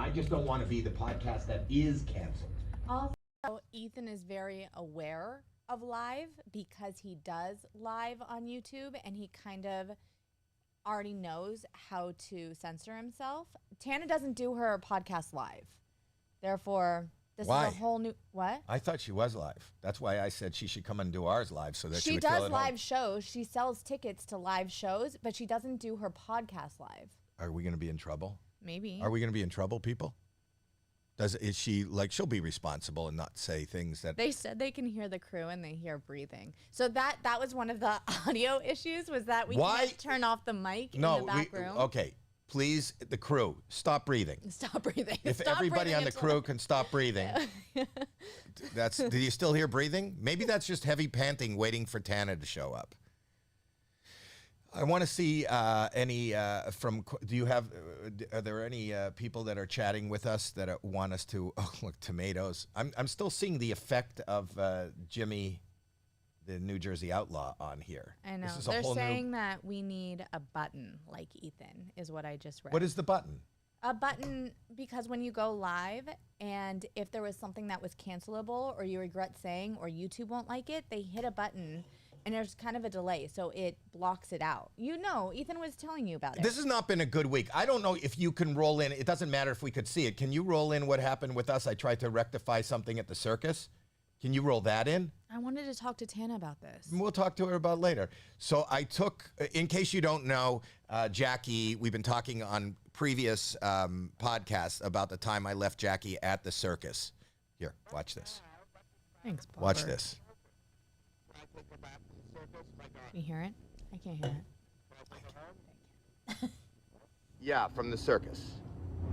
I just don't want to be the podcast that is canceled. Also, Ethan is very aware of live because he does live on YouTube, and he kind of already knows how to censor himself. Tana doesn't do her podcast live. Therefore, this is a whole new... What? I thought she was live. That's why I said she should come and do ours live so that she would does live shows. She sells tickets to live shows, but she doesn't do her podcast live. Are we going to be in trouble? Maybe. Are we going to be in trouble, people? Is she, like, she'll be responsible and not say things that... They said they can hear the crew and they hear breathing. So that was one of the audio issues, was that we can't turn off the mic in the back room. Okay, please, the crew, stop breathing. Stop breathing. If everybody on the crew can stop breathing. Do you still hear breathing? Maybe that's just heavy panting waiting for Tana to show up. I want to see any are there any people that are chatting with us that want us to, oh, look, tomatoes. I'm still seeing the effect of Jimmy, the New Jersey Outlaw, on here. I know. They're saying that we need a button like Ethan, is what I just read. What is the button? A button, because when you go live, and if there was something that was cancelable or you regret saying or YouTube won't like it, they hit a button. And there's kind of a delay, so it blocks it out. You know, Ethan was telling you about it. This has not been a good week. I don't know if you can roll in. It doesn't matter if we could see it. Can you roll in what happened with us? I tried to rectify something at the circus. Can you roll that in? I wanted to talk to Tana about this. We'll talk to her about later. So I took, in case you don't know, Jackie, we've been talking on previous podcasts about the time I left Jackie at the circus. Here, watch this. Thanks, Bobber. Watch this. Can you hear it? I can't hear it. Yeah, from the circus.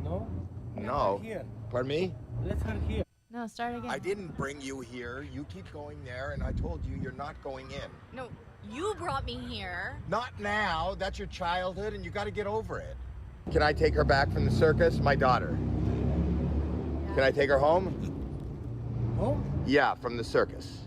No. No. Here. Pardon me? Let her here. No, start again. I didn't bring you here. You keep going there, and I told you you're not going in. No, you brought me here. Not now. That's your childhood, and you got to get over it. Can I take her back from the circus? My daughter. Yeah. Can I take her home? Home? Yeah, from the circus.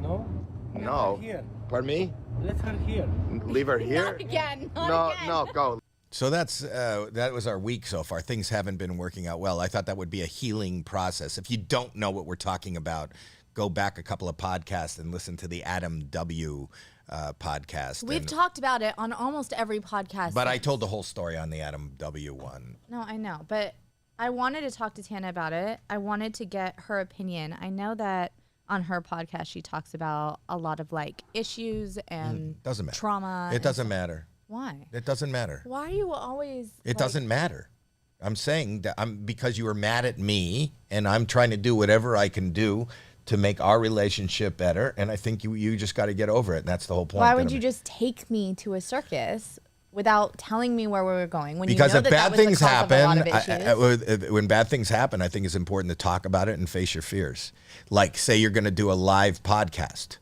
No. No. Here. Pardon me? Let her here. Leave her here? Not again. Not again. No, go. So that was our week so far. Things haven't been working out well. I thought that would be a healing process. If you don't know what we're talking about, go back a couple of podcasts and listen to the Adam W. Podcast. We've talked about it on almost every podcast. But I told the whole story on the Adam W. one. No, I know. But I wanted to talk to Tana about it. I wanted to get her opinion. I know that on her podcast, she talks about a lot of like issues and doesn't matter. Trauma. It doesn't matter. Why? It doesn't matter. Why are you always? It doesn't matter. I'm saying that because you were mad at me, and I'm trying to do whatever I can do to make our relationship better. And I think you just got to get over it. And that's the whole point. Why would you just take me to a circus without telling me where we were going? Because if bad things happen, when bad things happen, I think it's important to talk about it and face your fears. Like, say you're going to do a live podcast,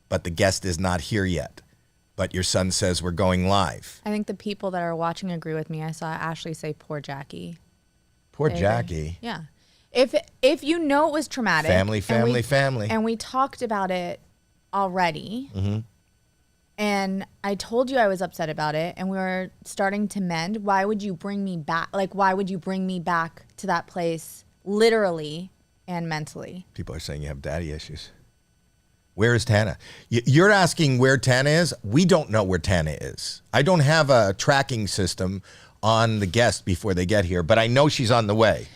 but the guest is not here yet, but your son says we're going live. I think the people that are watching agree with me. I saw Ashley say, "Poor Jackie." Poor Jackie. Yeah. If you know it was traumatic. Family. And we talked about it already. Mm-hmm. And I told you I was upset about it, and we were starting to mend. Why would you bring me back? Like, why would you bring me back to that place, literally and mentally? People are saying you have daddy issues. Where is Tana? You're asking where Tana is? We don't know where Tana is. I don't have a tracking system on the guest before they get here, but I know she's on the way.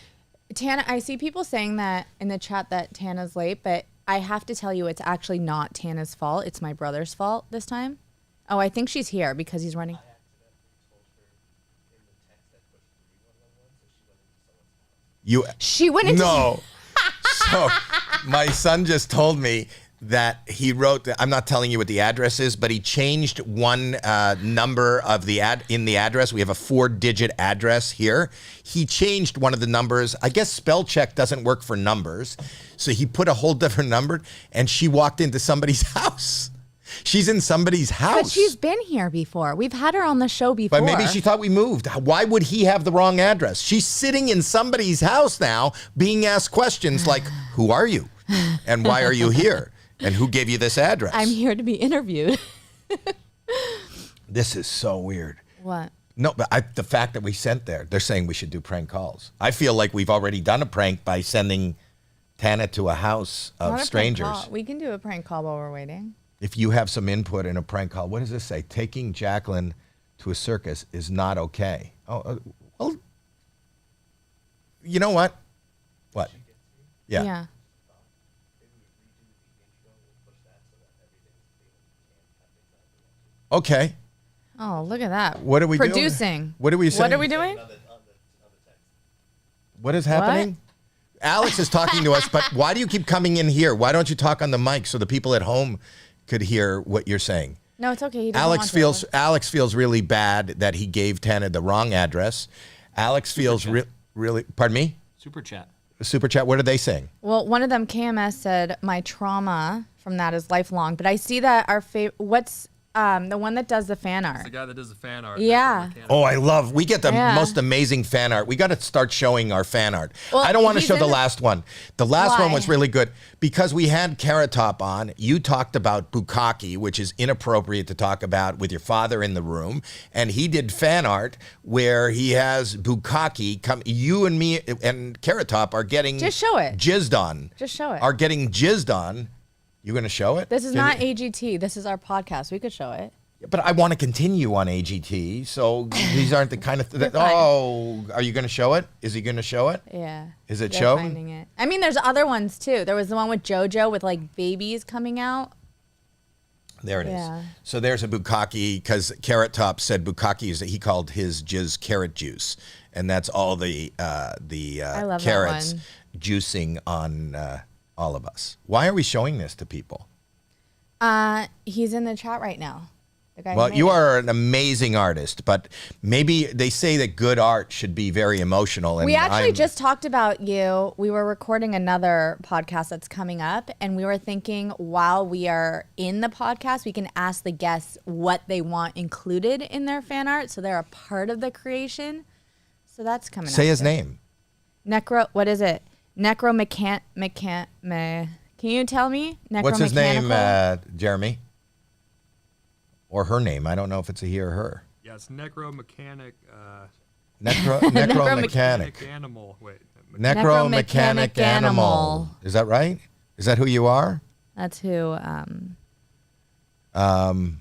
Tana, I see people saying that in the chat that Tana's late, but I have to tell you, it's actually not Tana's fault. It's my brother's fault this time. Oh, I think she's here because he's running. She went into. No. So my son just told me that he wrote, I'm not telling you what the address is, but he changed one number of in the address. We have a 4-digit address here. He changed one of the numbers. I guess spell check doesn't work for numbers. So he put a whole different number, and she walked into somebody's house. She's in somebody's house. But she's been here before. We've had her on the show before. But maybe she thought we moved. Why would he have the wrong address? She's sitting in somebody's house now being asked questions like, who are you? And why are you here? And who gave you this address? I'm here to be interviewed. This is so weird. What? No, but the fact that we sent there, they're saying we should do prank calls. I feel like we've already done a prank by sending Tana to a house Not a of prank strangers. call. We can do a prank call while we're waiting. If you have some input in a prank call, what does this say? Taking Jacqueline to a circus is not okay. Oh, well, you know what? What? Yeah. Okay. Oh, look at that. What are we doing? Producing. What are we saying? What are we doing? What is happening? Alex is talking to us, but why do you keep coming in here? Why don't you talk on the mic so the people at home could hear what you're saying? No, it's okay. He doesn't want to. Alex feels really bad that he gave Tana the wrong address. Alex feels really. Pardon me. Super chat. Super chat. What are they saying? Well, one of them, KMS, said my trauma from that is lifelong. But I see that our what's the one that does the fan art? The guy that does the fan art. Yeah. Oh, we get the Yeah. most amazing fan art. We got to start showing our fan art. Well, I don't want to he's show the in- last one. The last one Why? was really good because we had Carrot Top on. You talked about bukkake, which is inappropriate to talk about with your father in the room. And he did fan art where he has bukkake come. You and me and Carrot Top are getting Just show it. jizzed on. Just show it. Are getting jizzed on. You going to show it? This is Can not you- AGT. This is our podcast. We could show it. But I want to continue on AGT, so these aren't the kind of. You're fine. Oh, are you going to show it? Is he going to show it? Yeah. Is it They're shown? finding it. I mean, there's other ones too. There was the one with JoJo with like babies coming out. There it is. Yeah. So there's a bukkake because Carrot Top said bukkake is that he called his jizz carrot juice, and that's all the love that carrots one. juicing on all of us. Why are we showing this to people? He's in the chat right now. The guy who Well, made you it. are an amazing artist, but maybe they say that good art should be very emotional. And We actually I'm- just talked about you. We were recording another podcast that's coming up, and we were thinking while we are in the podcast, we can ask the guests what they want included in their fan art, so they're a part of the creation. So that's coming up. say his too. name. What is it? Can you tell me? What's his name, Necromechanical? Jeremy? Or her name? I don't know if it's a he or her. Yeah, it's necromechanic. Necromechanic. Animal. Wait. Necromechanic animal. Is that right? Is that who you are? That's who. I'm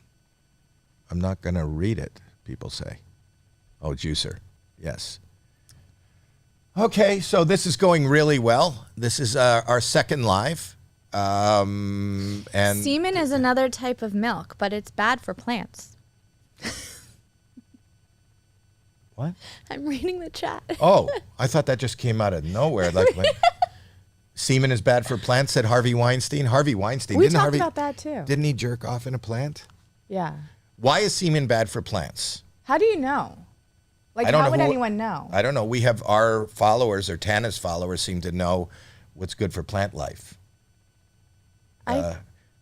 not going to read it, people say. Oh, Juicer. Yes. Okay, so this is going really well. This is our second live. And Semen is another type of milk, but it's bad for plants. what? I'm reading the chat. Oh, I thought that just came out of nowhere. Like semen is bad for plants, said Harvey Weinstein. Harvey Weinstein. We didn't talked Harvey, about that too. Didn't he jerk off in a plant? Yeah. Why is semen bad for plants? How do you know? Like, I don't how know would who- anyone know? I don't know. We have our followers or Tana's followers seem to know what's good for plant life. I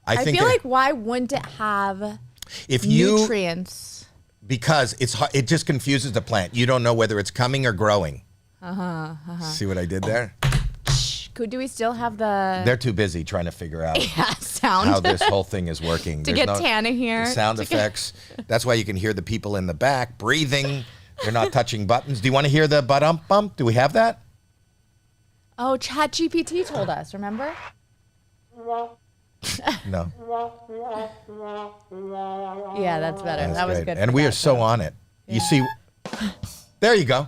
I think feel that like why wouldn't it have if you nutrients? because it just confuses the plant. You don't know whether it's coming or growing. See what I did there? Do we still have the They're too busy trying to figure out sound how this whole thing is working. to There's get Tana here? the sound effects. That's why you can hear the people in the back breathing. They're not touching buttons. Do you want to hear the bump? Do we have that? Oh, ChatGPT told us. Remember? No. Yeah, that's better. That's that was great. good. And for we that, are so though. on it. You see, there you go.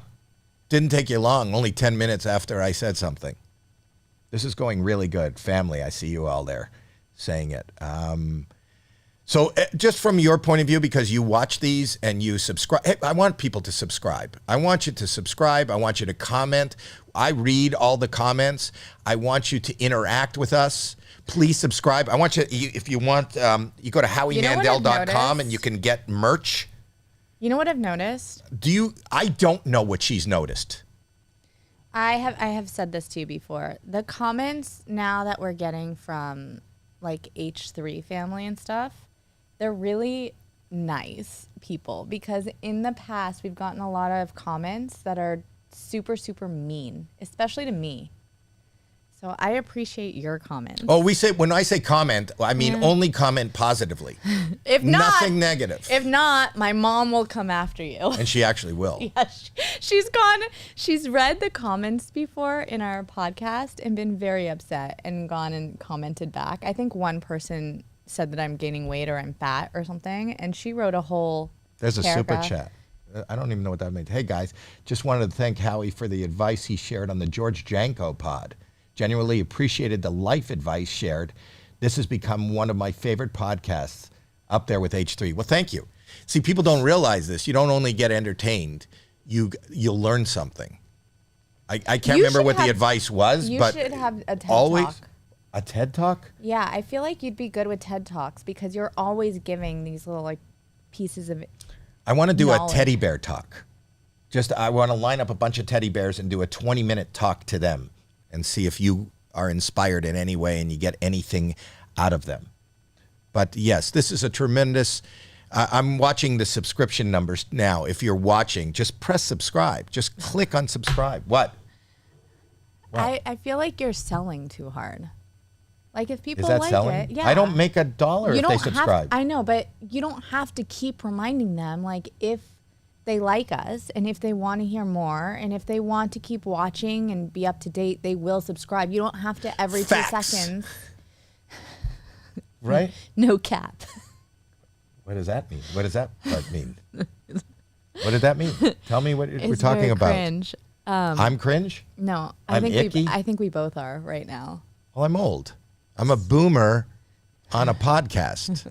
Didn't take you long. Only 10 minutes after I said something. This is going really good. Family, I see you all there saying it. So just from your point of view, because you watch these and you subscribe, hey, I want people to subscribe. I want you to subscribe. I want you to comment. I read all the comments. I want you to interact with us. Please subscribe. I want you, if you want, you go to HowieMandel.com and you can get merch. You know what I've noticed? I don't know what she's noticed. I have said this to you before. The comments now that we're getting from like H3 family and stuff, they're really nice people, because in the past we've gotten a lot of comments that are super, super mean, especially to me. So I appreciate your comments. Oh, when I say comment, I mean only comment positively. If not, nothing negative. If not, my mom will come after you. And she actually will. Yeah, she's read the comments before in our podcast and been very upset and gone and commented back. I think one person said that I'm gaining weight or I'm fat or something, and she wrote a whole There's a paragraph. super chat. I don't even know what that means. Hey guys, just wanted to thank Howie for the advice he shared on the George Janko pod. Genuinely appreciated the life advice shared. This has become one of my favorite podcasts, up there with H3. Well, thank you. See, people don't realize this. You don't only get entertained, you'll learn something. I can't remember what the advice was, but you should have a TED always Talk. a TED Talk? Yeah, I feel like you'd be good with TED Talks because you're always giving these little like pieces of I want to do knowledge. a teddy bear talk. I want to line up a bunch of teddy bears and do a 20-minute talk to them and see if you are inspired in any way and you get anything out of them. But yes, this is a tremendous, I'm watching the subscription numbers now. If you're watching, just press subscribe. Just click on subscribe. What? I feel like you're selling too hard. Like if people Is that like selling? it, yeah. I don't make $1 if they subscribe. I know, but you don't have to keep reminding them. Like if they like us and if they want to hear more and if they want to keep watching and be up to date, they will subscribe. You don't have to every Facts. 2 seconds. Right? No cap. What does that mean? What does that part mean? What did that mean? Tell me what we're It's talking very about. Cringe. I'm cringe? No, I'm icky? I think we both are right now. Well, I'm old. I'm a boomer on a podcast.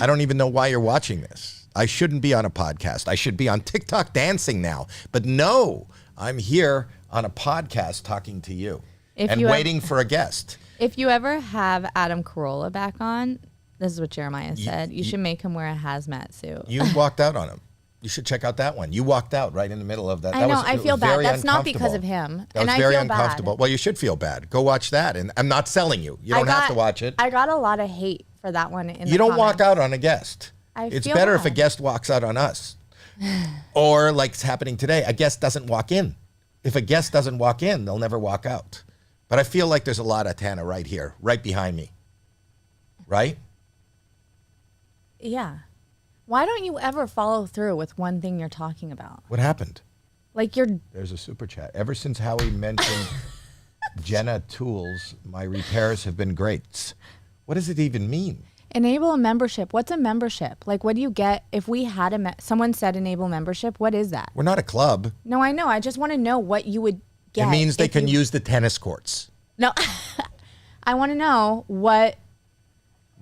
I don't even know why you're watching this. I shouldn't be on a podcast. I should be on TikTok dancing now. But no, I'm here on a podcast talking to you and waiting for a guest. If you ever have Adam Carolla back on, this is what Jeremiah said. You should make him wear a hazmat suit. You walked out on him. You should check out that one. You walked out right in the middle of that. I know. It I was feel bad. very That's not because uncomfortable. of him. That And was I very feel uncomfortable. bad. Well, you should feel bad. Go watch that. And I'm not selling you. You don't have to watch it. I got a lot of hate for that one. In You don't walk out on a guest. It's feel better if a bad. guest walks out on us. Or like it's happening today, a guest doesn't walk in. If a guest doesn't walk in, they'll never walk out. But I feel like there's a lot of Tana right here, right behind me. Right? Yeah. Why don't you ever follow through with one thing you're talking about? What happened? Like you're There's a super chat. Ever since Howie mentioned Jenna Tools, my repairs have been great. What does it even mean? enable a membership. What's a membership? Like what do you get if we had someone said enable membership? What is that? We're not a club. No, I know. I just want to know what you would get. It means they if can you- use the tennis courts. No. I want to know what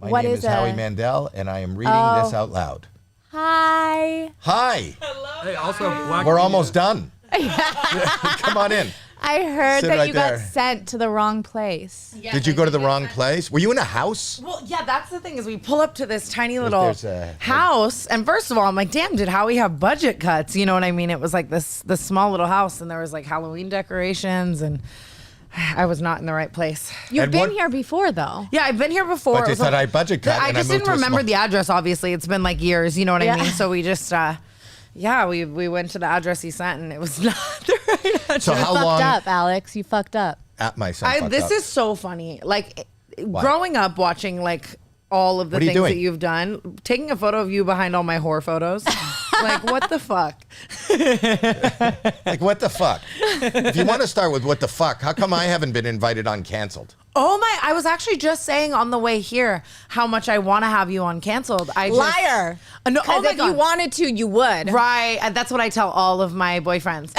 My name is Howie a Mandel, and I am reading this out loud. Hi. Hi. Hey, also, Black We're almost done. Come on in. I heard Sit that right you there. got sent to the wrong place. Did you go to the wrong place? Were you in a house? Well, yeah, that's the thing is we pull up to this tiny little there's a- house, and first of all, I'm like, damn, did Howie have budget cuts? You know what I mean? It was like this small little house, and there was like Halloween decorations, and I was not in the right place. You've And been what- here before, though. Yeah, I've been here before. But It they was said like- I budget cut I and I just moved didn't to a remember small- the address. Obviously, it's been like years. You know what Yeah. I mean? So we just, we went to the address he sent, and it was not the right address. So how long? Fucked up, Alex. You fucked up. At my son. This is so funny. Like growing up watching like all of the What are you things that doing? you've done, taking a photo of you behind all my horror photos. Like what the fuck? like what the fuck? If you want to start with what the fuck, how come I haven't been invited on Canceled? Oh my! I was actually just saying on the way here how much I want to have you on Canceled. Liar. No, Because oh my if God. you wanted to, you would. Right, and that's what I tell all of my boyfriends.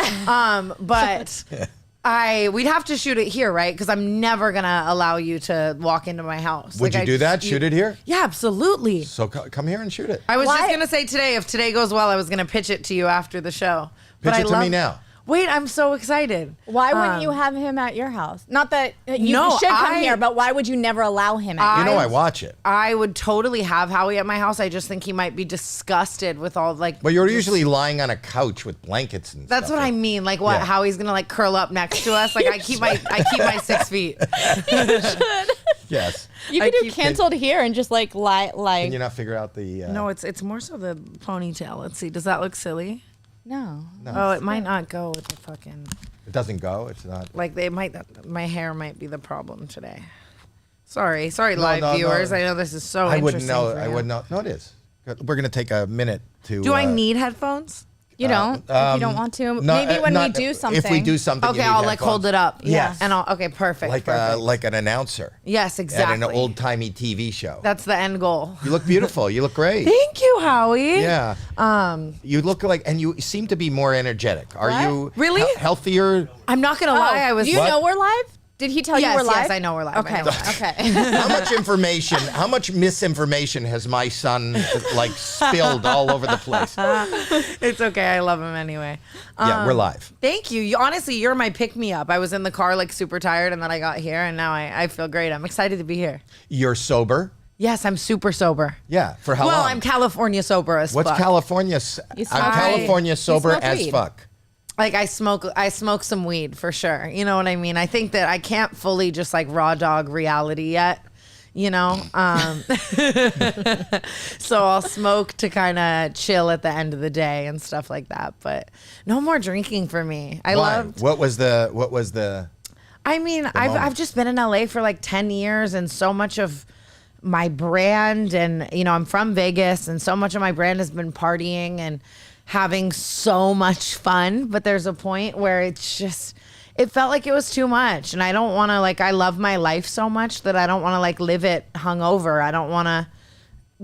But we'd have to shoot it here, right? Because I'm never gonna allow you to walk into my house. Would you do that? Shoot it here? Yeah, absolutely. So come here and shoot it. I was Why- just gonna say today, if today goes well, I was gonna pitch it to you after the show. Pitch I it to me now. Wait, I'm so excited. Why wouldn't you have him at your house? Not that you No, should come I- here, but why would you never allow him at You your know I watch it. I would totally have Howie at my house. I just think he might be disgusted with all like. But you're usually lying on a couch with blankets and That's stuff. what I mean. Like what? Yeah. Howie's gonna like curl up next to us. Like I keep my 6 feet. Yes. You I could do keep- canceled here and just like lie Can like you not figure out the... No, it's more so the ponytail. Let's see. Does that look silly? No. Oh, it might not go with the fucking. It doesn't go. It's not. Like they might. My hair might be the problem today. Sorry, No, live no, viewers. no. I know this is so. I wouldn't interesting know. for I you. wouldn't know. No, it is. We're gonna take a minute to. Do I need headphones? You don't. If you don't want to. Maybe when we do something. If we do something. Okay, you need I'll like hold headphones. it up. Yes. And okay, perfect. Like perfect. like an announcer Yes, exactly. at an old timey TV show. That's the end goal. You look beautiful. You look great. Thank you, Howie. Yeah. You look like, and you seem to be more energetic. Are What? you Really? healthier? I'm not gonna lie. I was. Do you What? know we're live? Did he tell Yes, you we're live? yes, I know we're live. I Okay. know we're live. Okay. How much information, how much misinformation has my son like spilled all over the place? It's okay. I love him anyway. Yeah, we're live. Thank you. Honestly, you're my pick me up. I was in the car like super tired, and then I got here, and now I feel great. I'm excited to be here. You're sober? Yes, I'm super sober. Yeah. For how Well, long? I'm California sober as What's fuck. California? You I'm smoke California weed. sober You smoke as weed. fuck. Like I smoke some weed for sure. You know what I mean? I think that I can't fully just like raw dog reality yet. You know, so I'll smoke to kind of chill at the end of the day and stuff like that. But no more drinking for me. I Why? loved. What was the? I mean, I've just been in LA for like 10 years, and so much of my brand, and you know, I'm from Vegas, and so much of my brand has been partying and having so much fun. But there's a point where it's just, it felt like it was too much, and I don't want to I love my life so much that I don't want to live it hungover. I don't want to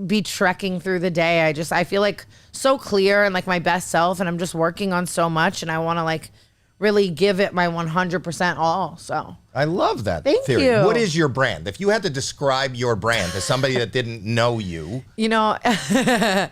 be trekking through the day. I feel like so clear and like my best self, and I'm just working on so much, and I want to really give it my 100% all. So I love that Thank theory. you. What is your brand? If you had to describe your brand to somebody that didn't know you, you know, I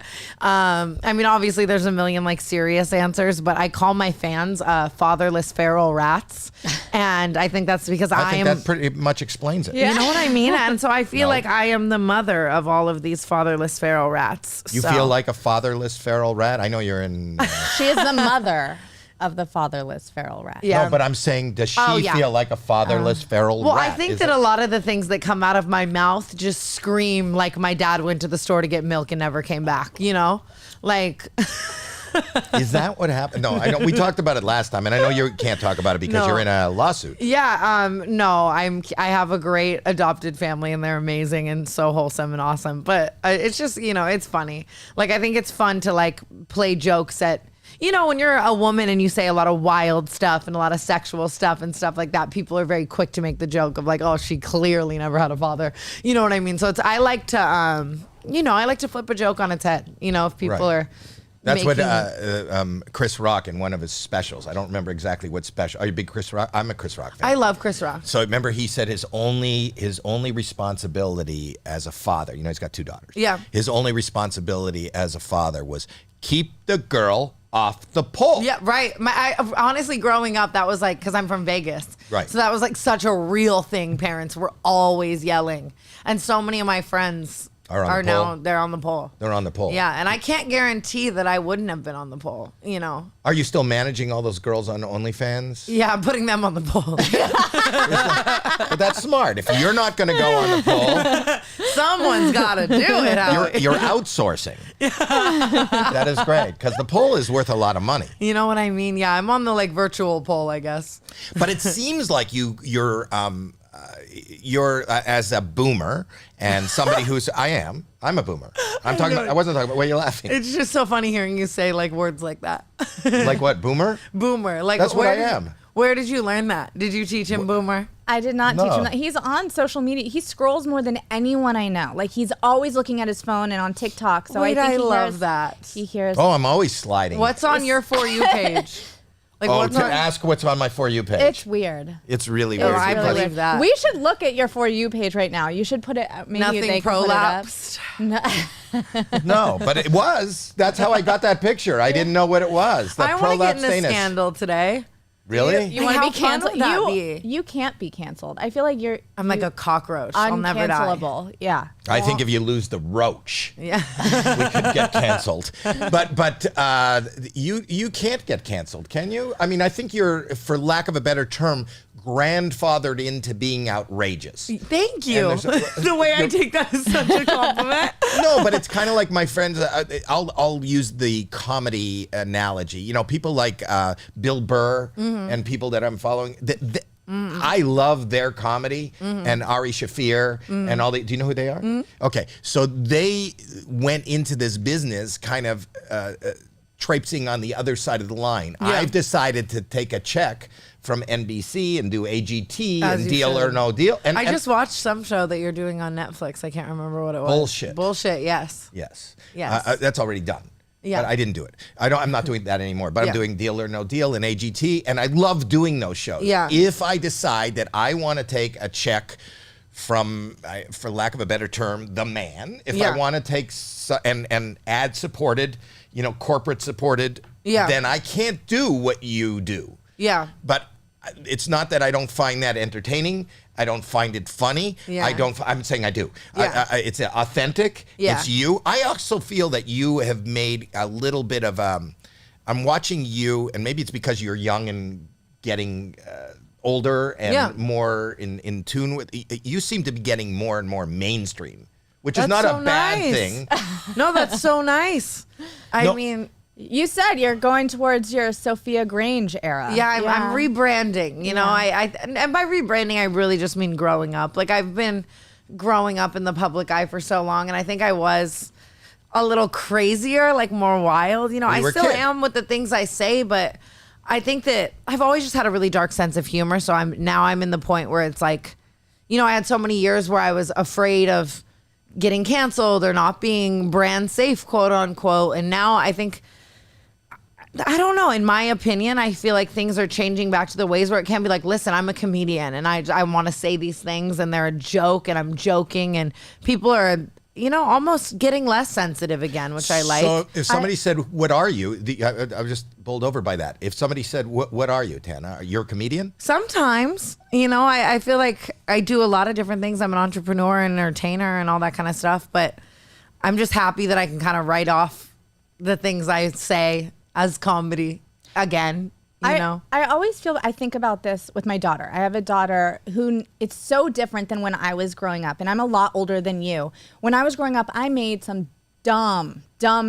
mean, obviously there's a million serious answers, but I call my fans fatherless feral rats, and I think that's because I think am. that pretty much explains it. You know what I mean? And so I feel No. like I am the mother of all of these fatherless feral rats. You So- feel like a fatherless feral rat? I know you're in. She is the mother of the fatherless feral rat. Yeah. No, but I'm saying, does she Oh, yeah. feel like a fatherless feral Well, rat? I think Is that it- a lot of the things that come out of my mouth just scream like my dad went to the store to get milk and never came back, you know? Is that what happened? No, I know. We talked about it last time, and I know you can't talk about it because No. you're in a lawsuit. Yeah, no, I have a great adopted family, and they're amazing and so wholesome and awesome. But it's just, it's funny. I think it's fun to play jokes at, when you're a woman and you say a lot of wild stuff and a lot of sexual stuff and stuff like that, people are very quick to make the joke of oh, she clearly never had a father. You know what I mean? So I like to, I like to flip a joke on its head. If people Right. are. That's what making- Chris Rock in one of his specials. I don't remember exactly what special. Are you a big Chris Rock? I'm a Chris Rock fan. I love Chris Rock. So remember, he said his only responsibility as a father. He's got 2 daughters. Yeah. His only responsibility as a father was keep the girl off the pole. Yeah, right. Honestly, growing up, that was because I'm from Vegas. Right. So that was such a real thing. Parents were always yelling. And so many of my friends Are on are the pole? now, they're on the pole. They're on the pole. Yeah, and I can't guarantee that I wouldn't have been on the pole, Are you still managing all those girls on OnlyFans? Yeah, putting them on the pole. But that's smart. If you're not going to go on the pole, Someone's got to do it. Howie. you're outsourcing. That is great because the pole is worth a lot of money. You know what I mean? Yeah, I'm on the virtual pole, I guess. But it seems like you're as a boomer and somebody who's I'm a boomer. I wasn't talking about. Why are you laughing? It's just so funny hearing you say words like that. Like what, boomer? Boomer. That's what I am. Where did you learn that? Did you teach him boomer? I did not teach No. him that. He's on social media. He scrolls more than anyone I know. He's always looking at his phone and on TikTok. So Wait, I think I he love hears, that. He hears. Oh, I'm always sliding. What's on your For You page? What's on? Ask what's on my For You page. It's weird. It's really It's weird. I really believe weird. that. We should look at your For You page right now. You should put it. Maybe Nothing they can put it up. prolapsed. No. No, but it was. That's how I got that picture. I didn't know what it was. That I want to get in a prolapse anus. scandal today. Really? You want to How be fun canceled? would that be? You can't be canceled. I feel like you're. I'm like a cockroach. I'll never die. uncancelable. Yeah. I think if you lose the roach, Yeah. we could get canceled. But you can't get canceled, can you? I mean, I think you're, for lack of a better term, grandfathered into being outrageous. Thank you. And The way I take that is such a compliment. No, but it's kind of like my friends. I'll use the comedy analogy. You know, people like Bill Burr and people that I'm following. I love their comedy and Ari Shaffir and all the. Do you know who they are? Okay, so they went into this business kind of traipsing on the other side of the line. Yeah. I've decided to take a check from NBC and do AGT As and you Deal should. or No Deal. And I just watched some show that you're doing on Netflix. I can't remember what it was. Bullshit. Bullshit. Yes. Yes. Yes. That's already done. Yeah. But I didn't do it. I'm not doing that anymore. But Yeah. I'm doing Deal or No Deal and AGT, and I love doing those shows. Yeah. If I decide that I want to take a check from, for lack of a better term, the man, if Yeah. I want to take and ad supported, corporate supported, Yeah. then I can't do what you do. Yeah. But it's not that I don't find that entertaining. I don't find it funny. Yeah. I'm saying I do. Yeah. It's authentic. Yeah. It's you. I also feel that you have made a little bit of. I'm watching you, and maybe it's because you're young and getting older and Yeah. more in tune with. You seem to be getting more and more mainstream, which is That's not so a bad nice. thing. No, that's so nice. I No. mean, You said you're going towards your Sophia Grange era. yeah, I'm rebranding. You know, and by rebranding, I really just mean growing up. Like I've been growing up in the public eye for so long, and I think I was a little crazier, like more wild. You know, When you I were a still kid. am with the things I say, but I think that I've always just had a really dark sense of humor. So I'm in the point where it's like, I had so many years where I was afraid of getting canceled or not being brand safe, quote unquote, and now I think. I don't know. In my opinion, I feel like things are changing back to the ways where it can be like, listen, I'm a comedian and I want to say these things and they're a joke and I'm joking and people are, almost getting less sensitive again, which I like. So if somebody said, "What are you?" I was just bowled over by that. If somebody said, "What are you, Tana? You're a comedian?" Sometimes, I feel like I do a lot of different things. I'm an entrepreneur and entertainer and all that kind of stuff, but I'm just happy that I can kind of write off the things I say as comedy again, I always I think about this with my daughter. I have a daughter who it's so different than when I was growing up, and I'm a lot older than you. When I was growing up, I made some dumb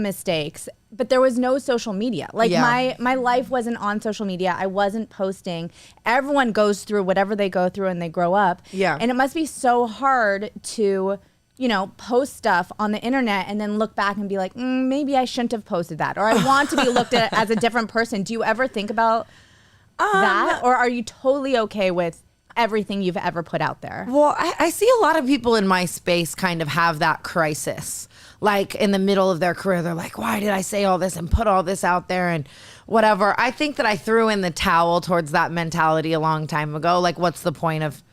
mistakes, but there was no social media. Like my life wasn't on social media. I wasn't posting. Everyone goes through whatever they go through and they grow up. Yeah. And it must be so hard to post stuff on the internet and then look back and be like, maybe I shouldn't have posted that. Or I want to be looked at as a different person. Do you ever think about that? Or are you totally okay with everything you've ever put out there? Well, I see a lot of people in my space kind of have that crisis. Like in the middle of their career, they're like, why did I say all this and put all this out there and whatever. I think that I threw in the towel towards that mentality a long time ago. Like, what's the point of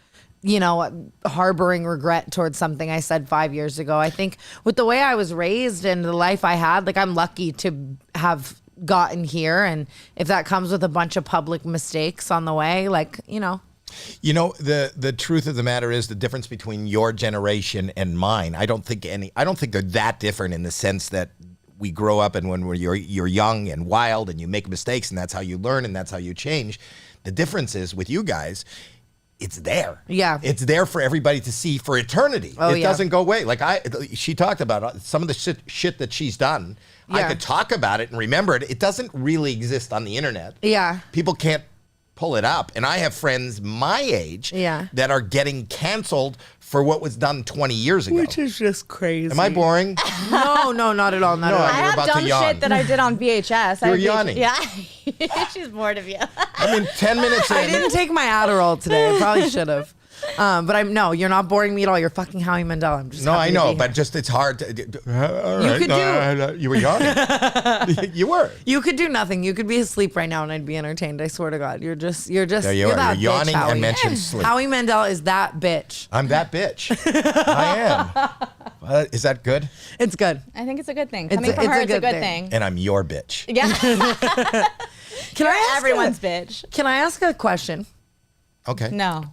harboring regret towards something I said 5 years ago? I think with the way I was raised and the life I had, like I'm lucky to have gotten here. And if that comes with a bunch of public mistakes on the way, The truth of the matter is the difference between your generation and mine. I don't think they're that different in the sense that we grow up and when you're young and wild and you make mistakes and that's how you learn and that's how you change. The difference is with you guys, it's there. Yeah. It's there for everybody to see for eternity. Oh, it yeah. doesn't go away. Like she talked about some of the shit that she's done. I Yeah. could talk about it and remember it. It doesn't really exist on the internet. Yeah. People can't pull it up. And I have friends my age that are getting canceled for what was done 20 years ago. Which is just crazy. Am I boring? No, not at all. Not No, at all. I You're have about to dumb yawn. shit that I did on VHS. You're I have yawning. Yeah. She's bored of you. I mean, 10 minutes in. I didn't take my Adderall today. I probably should have. But you're not boring me at all. You're fucking Howie Mandel. I'm just No, happy I to know, be but here. just it's hard to. could You were yawning. You were. You could do nothing. You could be asleep right now and I'd be entertained. I swear to God. You're There you you're are. that You're yawning bitch, Howie. and mentioned sleep. Howie Mandel is that bitch. I'm that bitch. I am. Is that good? It's good. I think it's a good thing. It's Coming a- from it's her, a it's a good good thing. thing. And I'm your bitch. Yeah. Can I ask Everyone's bitch. Can I ask a question? Okay. No.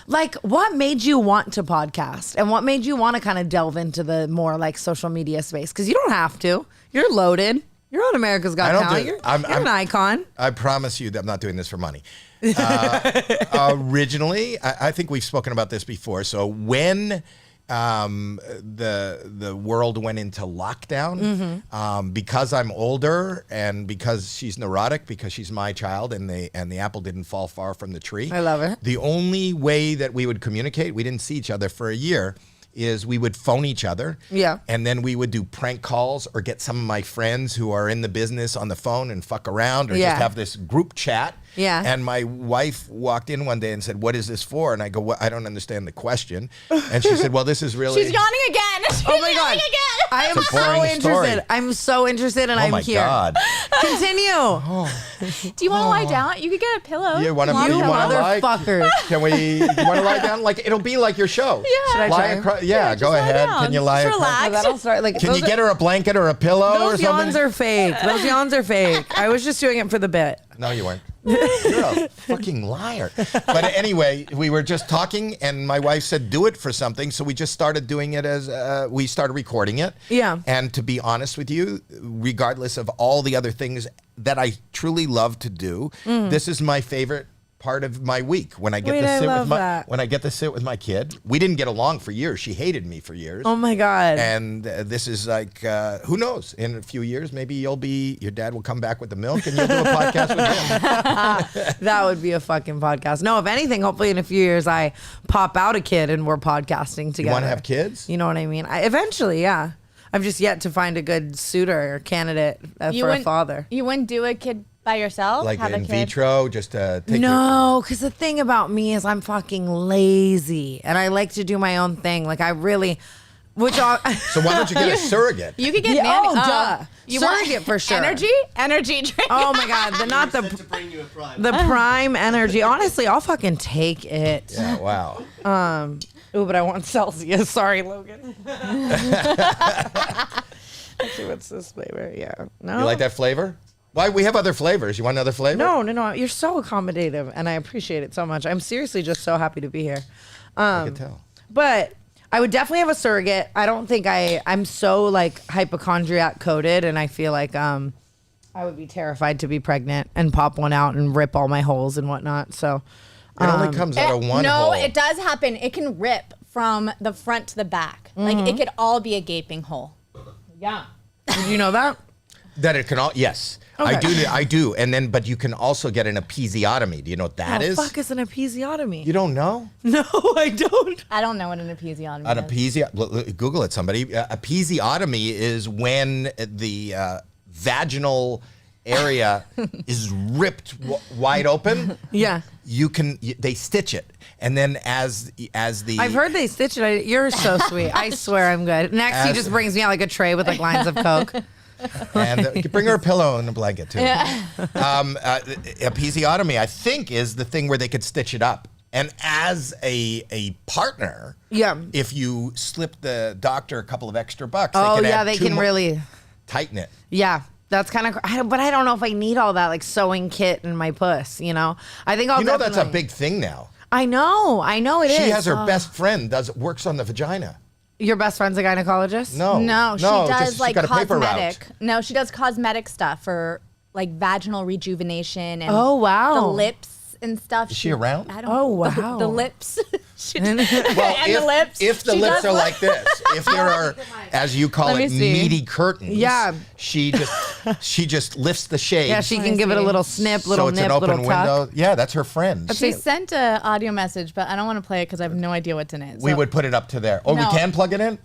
Like, what made you want to podcast and what made you want to kind of delve into the more like social media space? Because you don't have to. You're loaded. You're on America's Got I don't Talent. do- You're I'm- an icon. I promise you that I'm not doing this for money. Originally, I think we've spoken about this before. So when the world went into lockdown, because I'm older and because she's neurotic, because she's my child, and the apple didn't fall far from the tree. I love it. The only way that we would communicate, we didn't see each other for a year, is we would phone each other. Yeah. And then we would do prank calls or get some of my friends who are in the business on the phone and fuck around or Yeah. just have this group chat. Yeah. And my wife walked in one day and said, "What is this for?" And I go, "Well, I don't understand the question." And she said, "Well, this is really." She's yawning again. She's Oh my God. yawning again. I am It's a so boring interested. story. I'm so interested, and Oh I'm my here. God. Continue. Do you want to lie down? You could get a pillow. You want to Long You pillow. lie? motherfuckers. Can we? You want to lie down? Like it'll be like your show. Yeah. Should I Lie try? yeah, go lie ahead. down. Can you lie? Just across- relax. That'll start like. Can those you get her a blanket or a pillow or Those something? yawns are fake. Those yawns are fake. I was just doing it for the bit. No, you weren't. You're a fucking liar. But anyway, we were just talking, and my wife said, "Do it for something." So we just started doing it as we started recording it. Yeah. And to be honest with you, regardless of all the other things that I truly love to do, this is my favorite part of my week when I get Wait, to I sit love with my that. when I get to sit with my kid. We didn't get along for years. She hated me for years. Oh my God. And this is like, who knows? In a few years, maybe your dad will come back with the milk and you'll do a podcast with him. That would be a fucking podcast. No, if anything, hopefully in a few years I pop out a kid and we're podcasting together. You want to have kids? You know what I mean? Eventually, yeah. I've just yet to find a good suitor or candidate for a wouldn't- father. You wouldn't do a kid by yourself? Like Have a in kid? vitro, just to take No, because the thing about me is I'm fucking lazy and I like to do my own thing. Like I really, which all. So why don't you get a surrogate? You could get Yeah, nanny. oh, duh. You Surrogate want for sure. Energy drink. Oh my God, not the prime energy. Honestly, I'll fucking take it. Yeah, wow. Ooh, but I want Celsius. Sorry, Logan. Actually, what's this flavor? Yeah. No. You like that flavor? Why? We have other flavors. You want another flavor? No. You're so accommodative, and I appreciate it so much. I'm seriously just so happy to be here. I can tell. But I would definitely have a surrogate. I don't think I'm so like hypochondriac coded, and I feel like I would be terrified to be pregnant and pop one out and rip all my holes and whatnot. So It only comes out of one no, hole. it does happen. It can rip from the front to the back. Like it could all be a gaping hole. yeah. Did you know that? That it can all. Yes, I Okay. do. I do. And then, but you can also get an episiotomy. Do you know what that is? Fuck is an episiotomy? You don't know? No, I don't. I don't know what an episiotomy An is. Google it, somebody. Episiotomy is when the vaginal area is ripped wide open. Yeah. They stitch it, and then as the I've heard they stitch it. You're so sweet. I swear I'm good. Next, he As- just brings me out like a tray with like lines of Coke. and you can bring her a pillow and a blanket too. Episiotomy, I think, is the thing where they could stitch it up. And as a partner, Yeah. if you slip the doctor a couple of extra bucks, Oh, they can yeah, add they two can more- really. tighten it. Yeah. That's kind of, but I don't know if I need all that like sewing kit in my puss, you know? I think I'll You know that's a definitely- big thing now. I know it is. She has her Oh. best friend works on the vagina. Your best friend's a gynecologist? No, No, she does just, like she got a paper route. cosmetic. No, she does cosmetic stuff for like vaginal rejuvenation and Oh, wow. the lips and stuff. Is she around? I don't. Oh, wow. The lips. She, Well, and the lips. if the She lips does are look- like this, if there are, as you call Let it, me see. meaty curtains, Yeah. she just lifts the shade. Yeah, she Let can me give it a see. little snip, little so it's nip, an open little tuck. window. Yeah, that's her friend. She sent a audio message, but I don't want to play it because I have no idea what's in it. We So- would put it up to there. Oh, No. we can plug it in?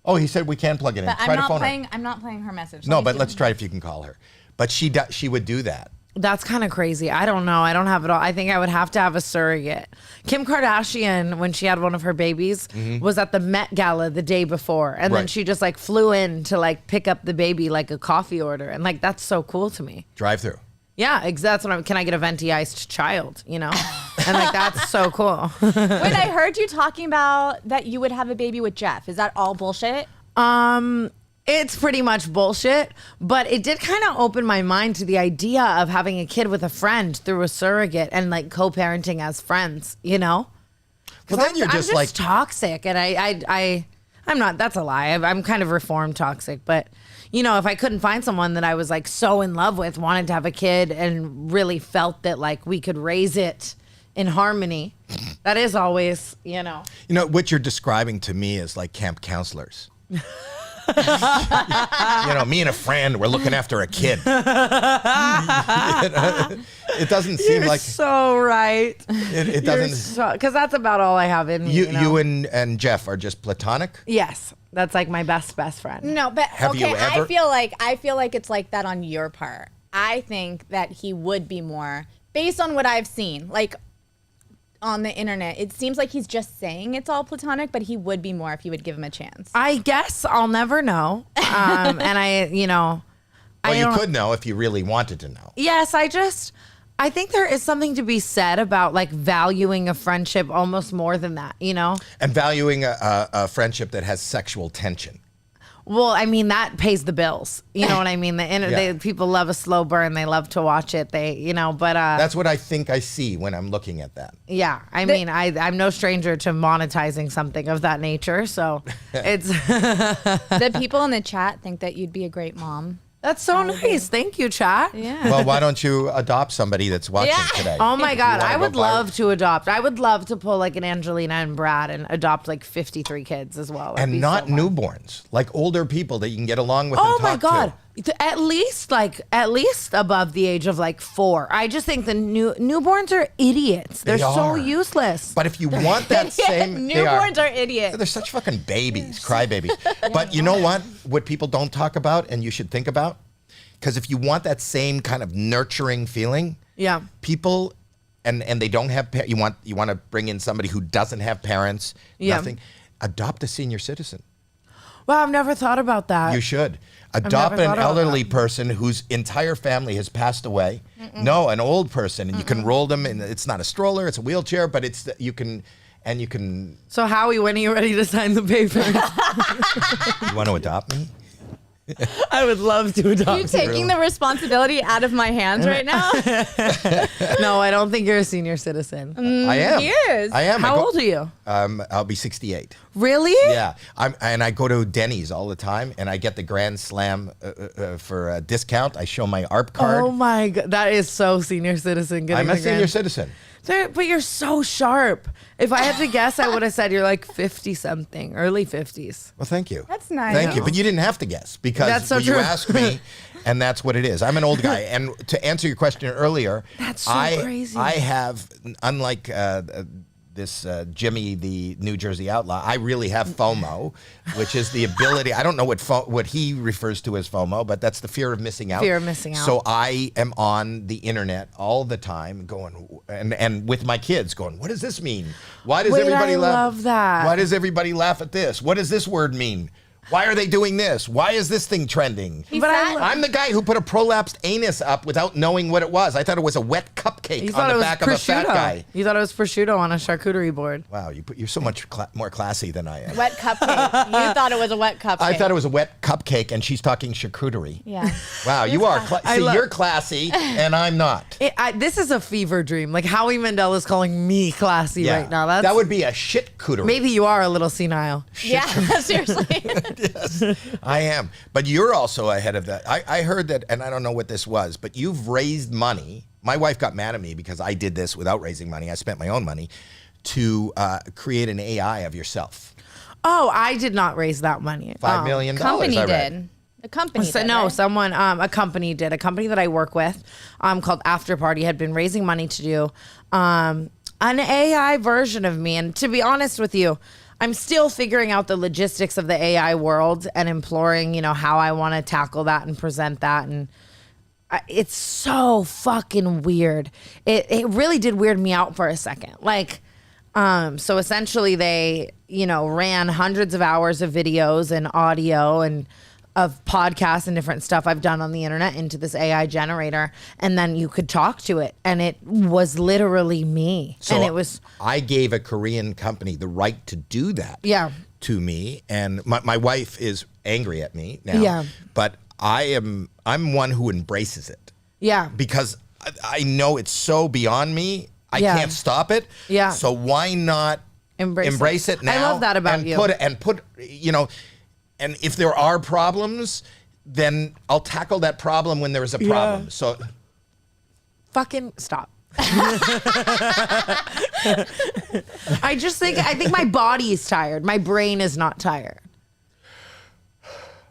Oh, he said we can plug it in. But Try I'm to not phone playing. her. I'm not playing her message. No, Let me but see. let's try if you can call her. But she would do that. That's kind of crazy. I don't know. I don't have it all. I think I would have to have a surrogate. Kim Kardashian, when she had one of her babies, was at the Met Gala the day before. And then Right. she just like flew in to like pick up the baby like a coffee order. And like, that's so cool to me. Drive through. Yeah, that's what can I get a venti iced child, you know? And like, that's so cool. Wait, I heard you talking about that you would have a baby with Jeff. Is that all bullshit? It's pretty much bullshit, but it did kind of open my mind to the idea of having a kid with a friend through a surrogate and like co-parenting as friends, you know? Well, then you're I'm just like, toxic, and I I'm not. That's a lie. I'm kind of reformed toxic, but you know, if I couldn't find someone that I was like so in love with, wanted to have a kid, and really felt that like we could raise it in harmony, that is always, you know. You know, what you're describing to me is like camp counselors. You know, me and a friend, we're looking after a kid. You know, it doesn't seem You're like so right. it doesn't. Because that's about all I have in me. You know? and Jeff are just platonic. Yes, that's like my best friend. No, but Have you okay, ever- I feel like it's like that on your part. I think that he would be more based on what I've seen, like on the internet. It seems like he's just saying it's all platonic, but he would be more if you would give him a chance. I guess I'll never know. And Well, you don't- could know if you really wanted to know. Yes, I think there is something to be said about like valuing a friendship almost more than that, you know? And valuing a friendship that has sexual tension. Well, I mean, that pays the bills. You know what I mean? People love a slow burn. They love to watch it. But That's what I think I see when I'm looking at that. yeah, I mean, I'm no stranger to monetizing something of that nature. So it's, The people in the chat think that you'd be a great mom. that's so nice. Thank you, chat. Yeah. Well, why don't you adopt somebody that's watching today? Oh my God, You wanna I go would viral? love to adopt. I would love to pull like an Angelina and Brad and adopt like 53 kids as well. That'd be And so not fun. newborns, like older people that you can get along with. Oh and my talk God. to. At least above the age of like 4. I just think the newborns are idiots. They're They so are. useless. But if you want that same, Newborns are idiots. They're such fucking babies, crybabies. But you know what? What people don't talk about, and you should think about, because if you want that same kind of nurturing feeling, Yeah. people, and they don't have, you want to bring in somebody who doesn't have parents, Yeah. nothing. Adopt a senior citizen. Well, I've never thought about that. You should adopt never an thought about elderly that. person whose entire family has passed away. No, an old person, and you can roll them, and it's not a stroller, it's a wheelchair, but you can. So Howie, when are you ready to sign the papers? You want to adopt me? I would love to adopt. You taking the responsibility out of my hands right now? No, I don't think you're a senior citizen. I am. he is. I am. How old are you? I'll be 68. Really? Yeah, and I go to Denny's all the time, and I get the Grand Slam for a discount. I show my ARP card. Oh my God, that is so senior citizen. getting I'm a the senior grand- citizen. But you're so sharp. If I had to guess, I would have said you're like 50 something, early 50s. Well, thank you. That's nice. Thank you, but you didn't have to guess because That's so you true. asked me, and that's what it is. I'm an old guy, and to answer your question earlier, That's so crazy. I have, unlike this Jimmy, the New Jersey outlaw, I really have FOMO, which is the ability. I don't know what he refers to as FOMO, but that's the fear of missing out. Fear of missing out. So I am on the internet all the time, going and with my kids, going, "What does this mean? Why does Wait, everybody I laugh? love that. Why does everybody laugh at this? What does this word mean? Why are they doing this? Why is this thing trending?" But I love- I'm the guy who put a prolapsed anus up without knowing what it was. I thought it was a wet cupcake You on thought it the was back of a fat prosciutto. guy. You thought it was prosciutto on a charcuterie board. Wow, you're so much more classy than I am. Wet cupcake. You thought it was a wet cupcake. I thought it was a wet cupcake, and she's talking charcuterie. Yeah. Wow, you are. See, love- you're classy, and I'm not. This is a fever dream. Like Howie Mandel is calling me classy right now. that would be a shit cooterie. Maybe you are a little senile. Yeah, seriously. Yes, I am. But you're also ahead of that. I heard that, and I don't know what this was, but you've raised money. My wife got mad at me because I did this without raising money. I spent my own money to create an AI of yourself. Oh, I did not raise that money. $5 million. Company I read. did. The company So, did. no, right? someone, a company did. A company that I work with called After Party had been raising money to do an AI version of me. And to be honest with you, I'm still figuring out the logistics of the AI world and imploring, how I want to tackle that and present that. And it's so fucking weird. It really did weird me out for a second. Like, so essentially they, ran hundreds of hours of videos and audio and of podcasts and different stuff I've done on the internet into this AI generator. And then you could talk to it. And it was literally me. So and it was, I gave a Korean company the right to do that. Yeah. To me, and my wife is angry at me now. Yeah. But I'm one who embraces it yeah. because I know it's so beyond me. I Yeah. can't stop it. Yeah. So why not Embrace it now. I love that about and you. Put and if there are problems, then I'll tackle that problem when there is a problem. Yeah. So Fucking stop. I think my body is tired. My brain is not tired.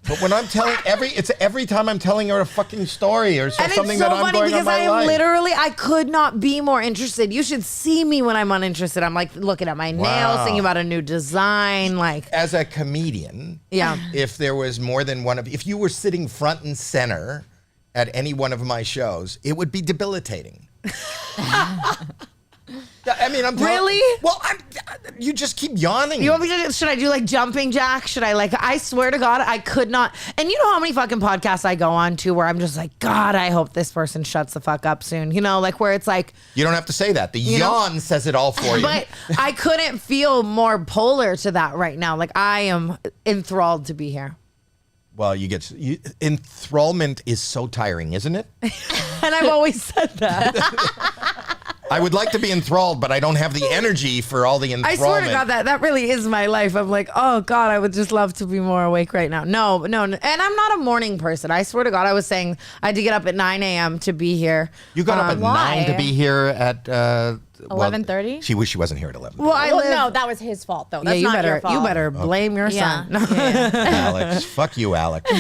but when I'm telling every time I'm telling her a fucking story or And something it's so that I'm funny going on because my life. I could not be more interested. You should see me when I'm uninterested. I'm like looking at my nails, Wow. thinking about a new design. Like, As a comedian, yeah. if there was more than one of, if you were sitting front and center at any one of my shows, it would be debilitating. I mean, I'm Really? Well, you just keep yawning. You want me to? Should I do like jumping jack? Should I like? I swear to God, I could not. And you know how many fucking podcasts I go on to where I'm just like, God, I hope this person shuts the fuck up soon. You know, like where it's like. You don't have to say that. The yawn says it all for you. But I couldn't feel more polar to that right now. Like I am enthralled to be here. Well, enthrallment is so tiring, isn't it? And I've always said that. I would like to be enthralled, but I don't have the energy for all the enthrallment. I swear to God, that really is my life. I'm like, oh God, I would just love to be more awake right now. No. And I'm not a morning person. I swear to God, I was saying I had to get up at 9 a.m. to be here. You got up at Why? 9 to be here at 11:30? She wished she wasn't here at 11. Well, no, that was his fault though. That's not your fault. You better blame your Yeah. son. Alex, fuck you, Alex.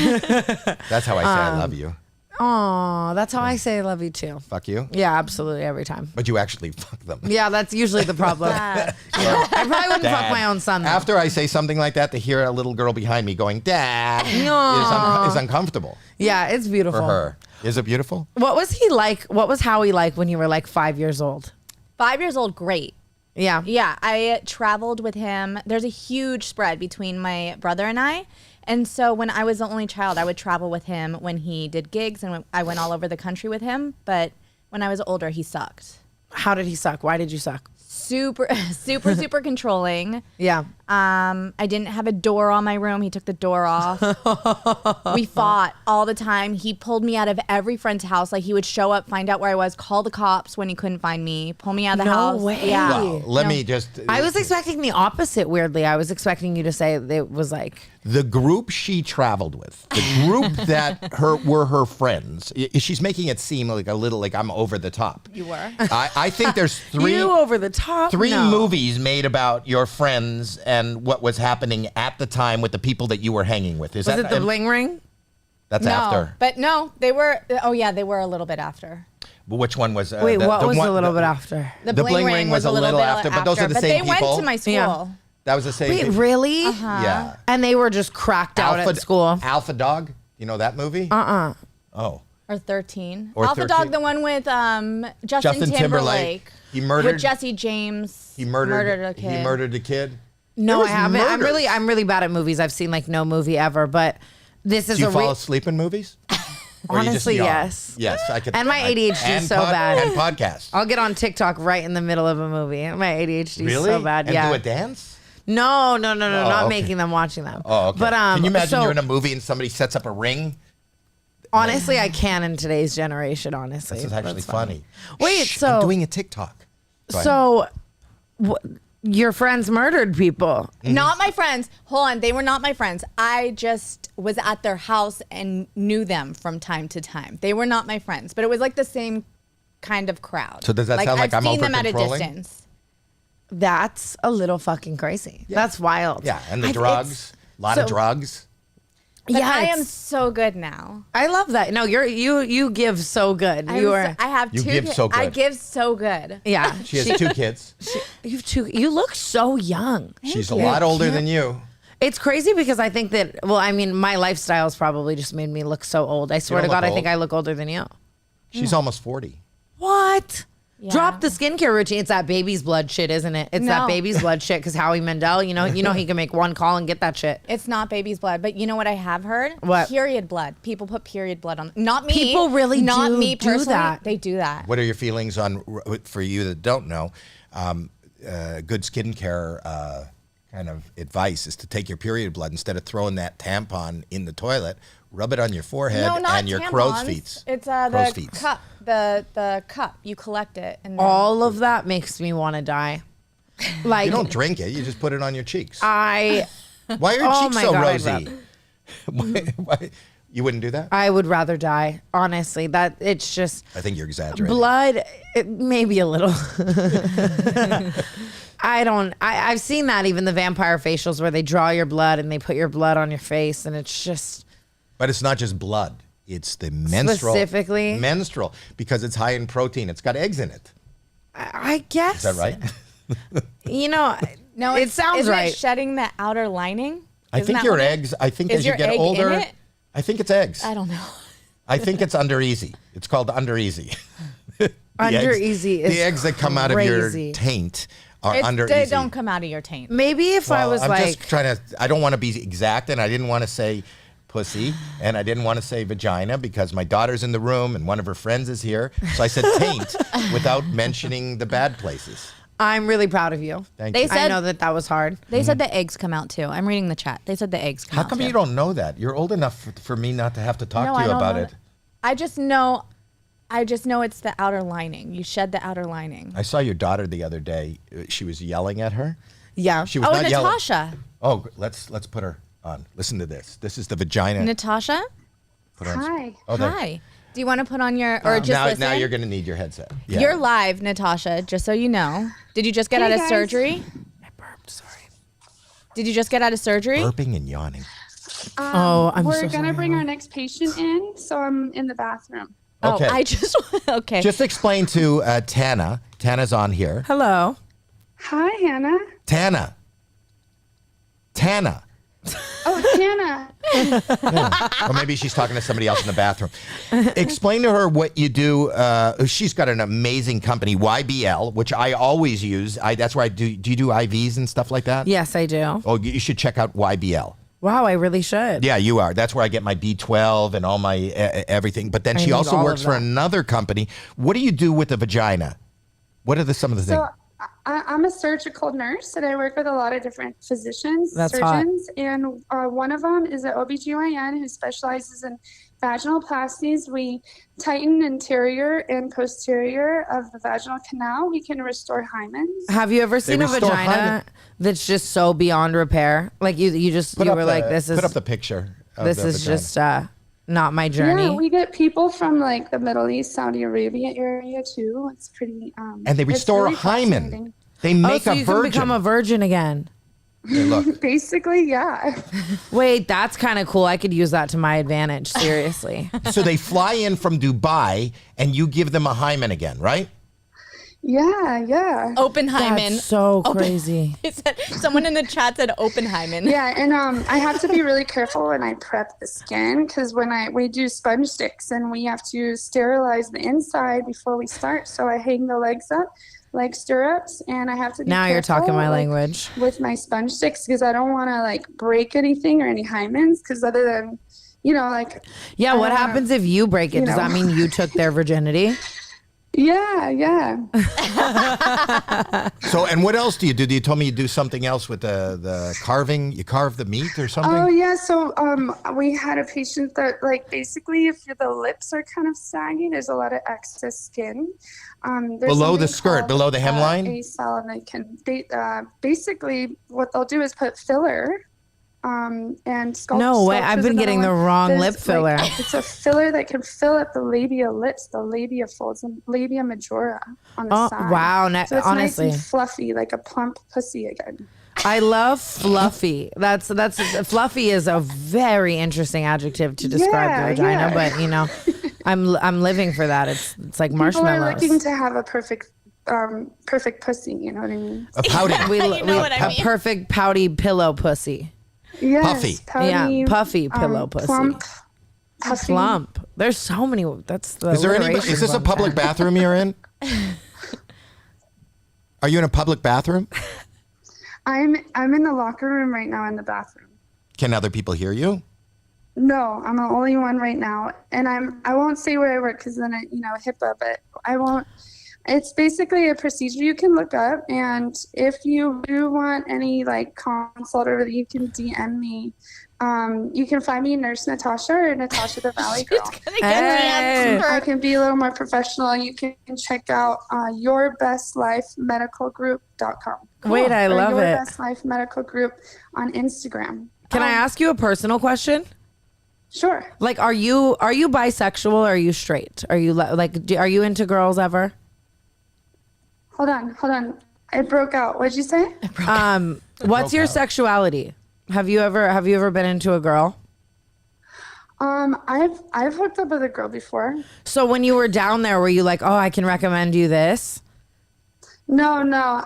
That's how I say I love you. Oh, that's how I say I love you too. Fuck you. Yeah, absolutely, every time. But you actually fuck them. Yeah, that's usually the problem. I probably wouldn't fuck my own son though. After I say something like that, to hear a little girl behind me going, Dad, is uncomfortable Yeah, it's beautiful. for her. Is it beautiful? What was he like? What was Howie like when you were like 5 years old? 5 years old, great. Yeah. Yeah, I traveled with him. There's a huge spread between my brother and I. And so when I was the only child, I would travel with him when he did gigs and I went all over the country with him. But when I was older, he sucked. How did he suck? Why did you suck? Super controlling. Yeah. I didn't have a door on my room. He took the door off. We fought all the time. He pulled me out of every friend's house. Like he would show up, find out where I was, call the cops when he couldn't find me, pull me out of the house. No way. Yeah. Well, let me just. I was expecting the opposite, weirdly. I was expecting you to say it was like. The group she traveled with, the group that were her friends. She's making it seem like a little like I'm over the top. You were? I think there's three. You over the top? Three No. movies made about your friends and what was happening at the time with the people that you were hanging with. Was it the bling ring? That's No, after. but no, they were. Oh yeah, they were a little bit after. But which one was? Wait, what was one- a little bit after? The Bling Ring was a little bit after, but those are the same But they people. went to my school. Yeah. That was the same. Wait, people. really? Yeah. And they were just cracked out at school. Alpha Dog. You know that movie? Oh. Or 13. Or Alpha 13. Dog, the one with Justin Timberlake. He murdered. With Jesse James. He murdered a kid. He murdered a kid. No, There I was haven't. murders. I'm really bad at movies. I've seen like no movie ever, but this is Do you a fall asleep in movies? Or you just honestly, yawn? yes. Yes, I could. And my ADHD is so bad. And podcast. I'll get on TikTok right in the middle of a movie. My ADHD is Really? so bad. And yeah. do a dance? No, not okay. making them, watching them. Oh, okay. But Can you imagine so, you're in a movie and somebody sets up a ring? honestly, I can in today's generation. Honestly, This is actually That's funny. Wait, Shh, so I'm doing a TikTok. Go ahead. so your friends murdered people. Not my friends. Hold on. They were not my friends. I just was at their house and knew them from time to time. They were not my friends, but it was like the same kind of crowd. So does that sound like I've I'm seen them at a over-controlling? distance. That's a little fucking crazy. That's wild. Yeah, and the I've- drugs. A lot of drugs. But Yeah, I am it's- so good now. I love that. No, you give so good. I You are. have You two. give so I good. give so good. Yeah, She has two kids. you have two. You look so young. She's a lot older than you. It's crazy because I think that. Well, I mean, my lifestyle's probably just made me look so old. I swear to don't God, look I think old. I look older than you. She's almost 40. What? Yeah. Drop the skincare routine. It's that baby's blood shit, isn't it? It's that No. baby's blood shit. Because Howie Mandel, you know he can make one call and get that shit. It's not baby's blood, but you know what I have heard? What? Period blood. People put period blood on. Not me. People really not do me do personally. that. They do that. What are your feelings on, for you that don't know, good skincare kind of advice is to take your period blood instead of throwing that tampon in the toilet, rub it on your forehead No, not and your tampons. crow's feet. It's Crow's the feet. cup. The cup. You collect it and then All of that makes me want to die. Like You don't drink it. You just put it on your cheeks. I Why are your Oh cheeks my so God, I rosy? Why? You wouldn't do that? would rather die. Honestly, that it's just I think you're exaggerating. blood. Maybe a little. I've seen that, even the vampire facials where they draw your blood and they put your blood on your face, and it's just But it's not just blood. It's the menstrual. Specifically? Menstrual, because it's high in protein. It's got eggs in it. I guess. Is that right? You know, No, it sounds isn't right. It shedding the outer lining. I Isn't think that your what it- eggs, I think Is as you your get egg in older, it? I think it's eggs. I don't know. I think it's under easy. It's called under easy. Under easy is the eggs that come out crazy. of your taint are under They easy. don't come out of your taint. Maybe if I Well, was I'm like, just trying to. I don't want to be exact, and I didn't want to say pussy, and I didn't want to say vagina because my daughter's in the room and one of her friends is here. So I said taint without mentioning the bad places. I'm really proud of you. Thank They you. said- I know that was hard. They said the eggs come out too. I'm reading the chat. They said the eggs come How out come too. you don't know that? You're old enough for me not to have to talk No, to I you don't about know it. that. I just know it's the outer lining. You shed the outer lining. I saw your daughter the other day. She was yelling at her. Yeah. She was Oh, not yelling. Natasha. Oh, let's put her on. Listen to this. This is the vagina. Natasha? Put her on. Hi. Oh, there. Hi. Do you want to put on your, or just listen? Now you're going to need your headset. Yeah. You're live, Natasha, just so you know. Did you just get Hey, out of guys. surgery? I burped. Sorry. Did you just get out of surgery? Burping and yawning. Oh, I'm We're so gonna sorry. bring our next patient in, so I'm in the bathroom. Okay. Oh, I just, okay. Just explain to Tana. Tana's on here. Hello. Hi, Hannah. Tana. Oh, Hannah. Or maybe she's talking to somebody else in the bathroom. Explain to her what you do. She's got an amazing company, YBL, which I always use. That's where I do. Do you do IVs and stuff like that? Yes, I do. Oh, you should check out YBL. Wow, I really should. Yeah, you are. That's where I get my B12 and all my everything. But then I she need also all works of for that. another company. What do you do with the vagina? What are some of the So things? I'm a surgical nurse, and I work with a lot of different physicians, That's hot. surgeons, and one of them is an OBGYN who specializes in vaginoplasties. We tighten interior and posterior of the vaginal canal. We can restore hymens. Have you ever seen a restore vagina hymen. that's just so beyond repair? Like you were like, this is put up the picture. Of this the is vagina. just not my journey. Yeah, we get people from like the Middle East, Saudi Arabia area too. It's pretty. And they it's restore really a hymen. fascinating. They Oh, make so a you can virgin. become a virgin again. Hey, look. Basically, yeah. Wait, that's kind of cool. I could use that to my advantage. Seriously. So they fly in from Dubai, and you give them a hymen again, right? Yeah. Oppenheimen. That's so crazy. It said, someone in the chat said Oppenheimen. Yeah, and I have to be really careful when I prep the skin because when we do sponge sticks and we have to sterilize the inside before we start. So I hang the legs up like stirrups, and I have to be Now you're talking careful, my like, language. with my sponge sticks because I don't want to like break anything or any hymens because other than like Yeah, I what don't wanna- happens if you break it? you Does know. that mean you took their virginity? yeah. So, and what else do you do? You told me you do something else with the carving. You carve the meat or something? Oh yeah, so we had a patient that like basically if the lips are kind of saggy, there's a lot of excess skin. There's Below the something skirt, called, below the hemline? A-cell, and basically what they'll do is put filler. And sculpt. No way, sculpt I've is been another getting the one. wrong There's, lip filler. it's a filler that can fill up the labia lips, the labia folds, and labia majora on the Oh, side. wow. So it's Honestly, nice and fluffy, like a plump pussy again. I love fluffy. That's fluffy is a very interesting adjuctive to describe the vagina, Yeah. but I'm living for that. It's like People are marshmallows. looking to have a perfect pussy. You know what I mean? A pouting. We You know what I a mean. perfect pouty pillow pussy. Yes, Puffy. pouty, Puffy pillow pussy. plump, puffy. Plump. There's so many. That's the. Is there any? alliteration Is this a of public that. bathroom you're in? Are you in a public bathroom? I'm in the locker room right now in the bathroom. Can other people hear you? No, I'm the only one right now, and I won't say where I work because then HIPAA, but I It's basically a procedure you can look up, and if you do want any like consult or you can DM me. You can find me Nurse Natasha or Natasha the Valley Girl. I can be a little more professional. You can check out yourbestlifemedicalgroup.com. Wait, I love Your it. Best Life Medical Group on Instagram. Can I ask you a personal question? Sure. Like, are you bisexual or are you straight? Are you are you into girls ever? Hold on. I broke out. What'd you say? What's your sexuality? Have you ever been into a girl? I've hooked up with a girl before. So when you were down there, were you like, oh, I can recommend you this? No.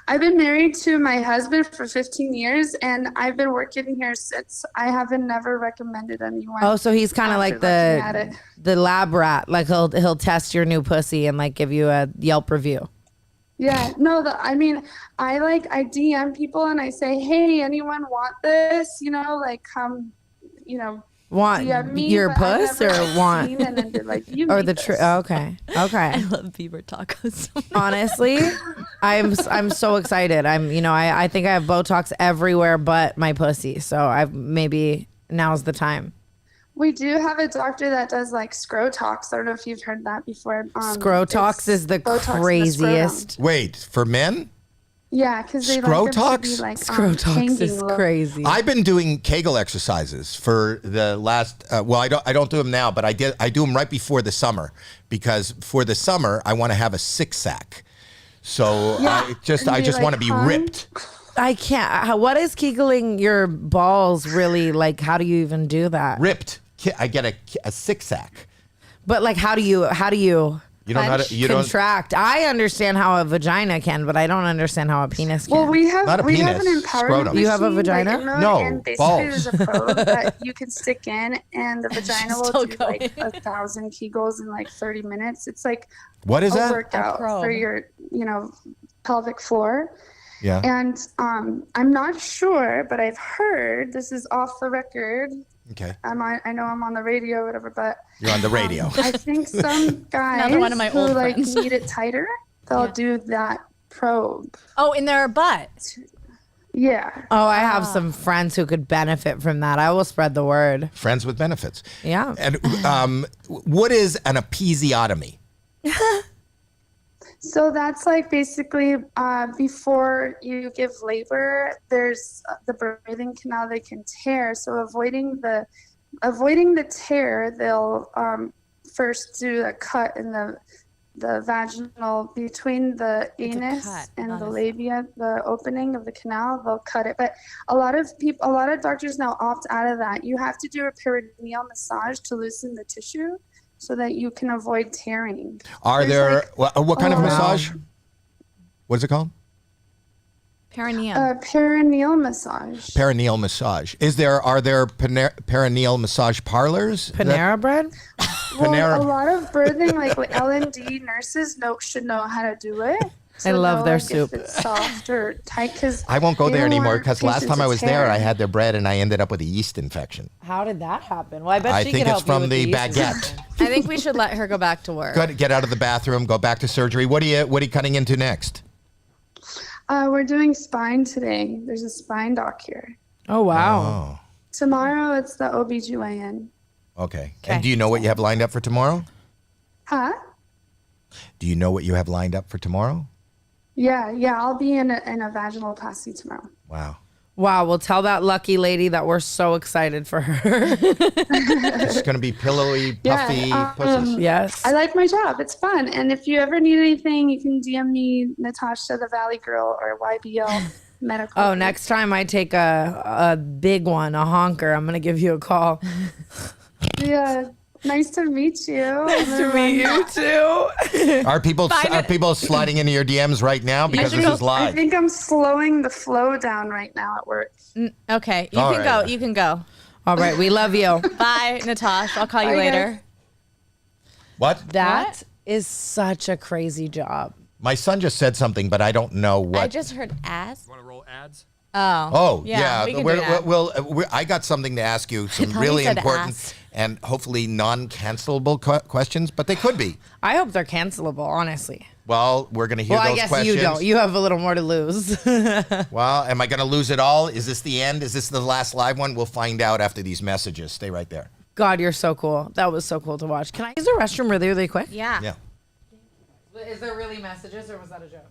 I've been married to my husband for 15 years, and I've been working here since. I haven't never recommended anyone. Oh, so he's kind of like the lab rat. Like he'll test your new pussy and like give you a Yelp review. Yeah, no, I DM people and I say, hey, anyone want this? Like come, Want DM me, your but I've puss or never want seen, and then they're like, you or need the this. okay. I love beaver tacos so much. Honestly, I'm so excited. I think I have Botox everywhere but my pussy. So maybe now's the time. We do have a doctor that does like Scrotox. I don't know if you've heard that before. Scrotox is the Botox in the craziest. scrotum. Wait, for men? Yeah, because they like them to be Scrotox? like Scrotox hanging is low. crazy. I've been doing Kegel exercises for the last. I don't do them now, but I do them right before the summer because for the summer I want to have a six-sack. So I just like want to be hung. ripped. I can't. What is Kegeling your balls really like? How do you even do that? Ripped. I get a six-sack. But like, how do you You don't know how to. You don't. contract? I understand how a vagina can, but I don't understand how a penis can. Well, we have Not a an penis, empowerment scrotum. You have a machine, vagina? like, remote, No, and basically balls. there's a probe that you can stick in, and the vagina will still do going. like 1,000 Kegels in like 30 minutes. It's like What is a that? workout probe. for your, pelvic floor. Yeah. And I'm not sure, but I've heard, this is off the record. Okay. I know I'm on the radio or whatever, but You're on the radio. I think some guys Another one of my who old like friends. need it tighter, they'll do that probe. Oh, in their butt. Yeah. Oh, I have some friends who could benefit from that. I will spread the word. Friends with benefits. Yeah. And what is an episiotomy? So that's like basically before you give labor, there's the breathing canal they can tear. So avoiding the tear, they'll first do a cut in the vaginal between the It's a anus cut, and not the a- labia, the opening of the canal. They'll cut it, but a lot of doctors now opt out of that. You have to do a perineal massage to loosen the tissue, so that you can avoid tearing. Are There's there like what kind of a lot- massage? What is it called? Perineum. Perineal massage. Perineal massage. Are there perineal massage parlors? Panera bread? Well, Panera- a lot of birthing, like L&D nurses should know how to do it. I love they'll, their like, soup. If it's soft or tight, because I won't go there anymore because last time I was there, I had their bread and I ended up with a yeast infection. How did that happen? Well, I bet I she think could it's help you from with the yeast baguette. infection. I think we should let her go back to work. Get out of the bathroom, go back to surgery. What are you cutting into next? We're doing spine today. There's a spine doc here. Oh, wow. Oh, Tomorrow it's the OBGYN. okay. And do you know what you have lined up for tomorrow? Huh? Do you know what you have lined up for tomorrow? Yeah. I'll be in a vaginoplasty tomorrow. Wow. Wow. Well, tell that lucky lady that we're so excited for her. It's going to be pillowy, puffy pussies. Yes. I like my job. It's fun. And if you ever need anything, you can DM me, Natasha the Valley Girl, or YBL Medical. Oh, next time I take a big one, a honker, I'm going to give you a call. Yeah. Nice to meet you. Nice To meet you too. Are people sliding into your DMs right now because this is I live? think I'm slowing the flow down right now at work. Okay, you All can right. go. You can go. All right. We love you. Bye, Natasha. I'll call you Bye, later. What? That is such a crazy job. My son just said something, but I don't know what. I just heard ass. Want to roll ads? Oh. Oh, Yeah, yeah. we can do that. I got something to ask you, some thought he really said important ass. and hopefully non-cancelable questions, but they could be. I hope they're cancelable, honestly. Well, we're going to hear Well, those I guess questions. you don't. You have a little more to lose. Well, am I going to lose it all? Is this the end? Is this the last live one? We'll find out after these messages. Stay right there. God, you're so cool. That was so cool to watch. Can I use the restroom really, really quick? Yeah. Yeah. Is there really messages or was that a joke?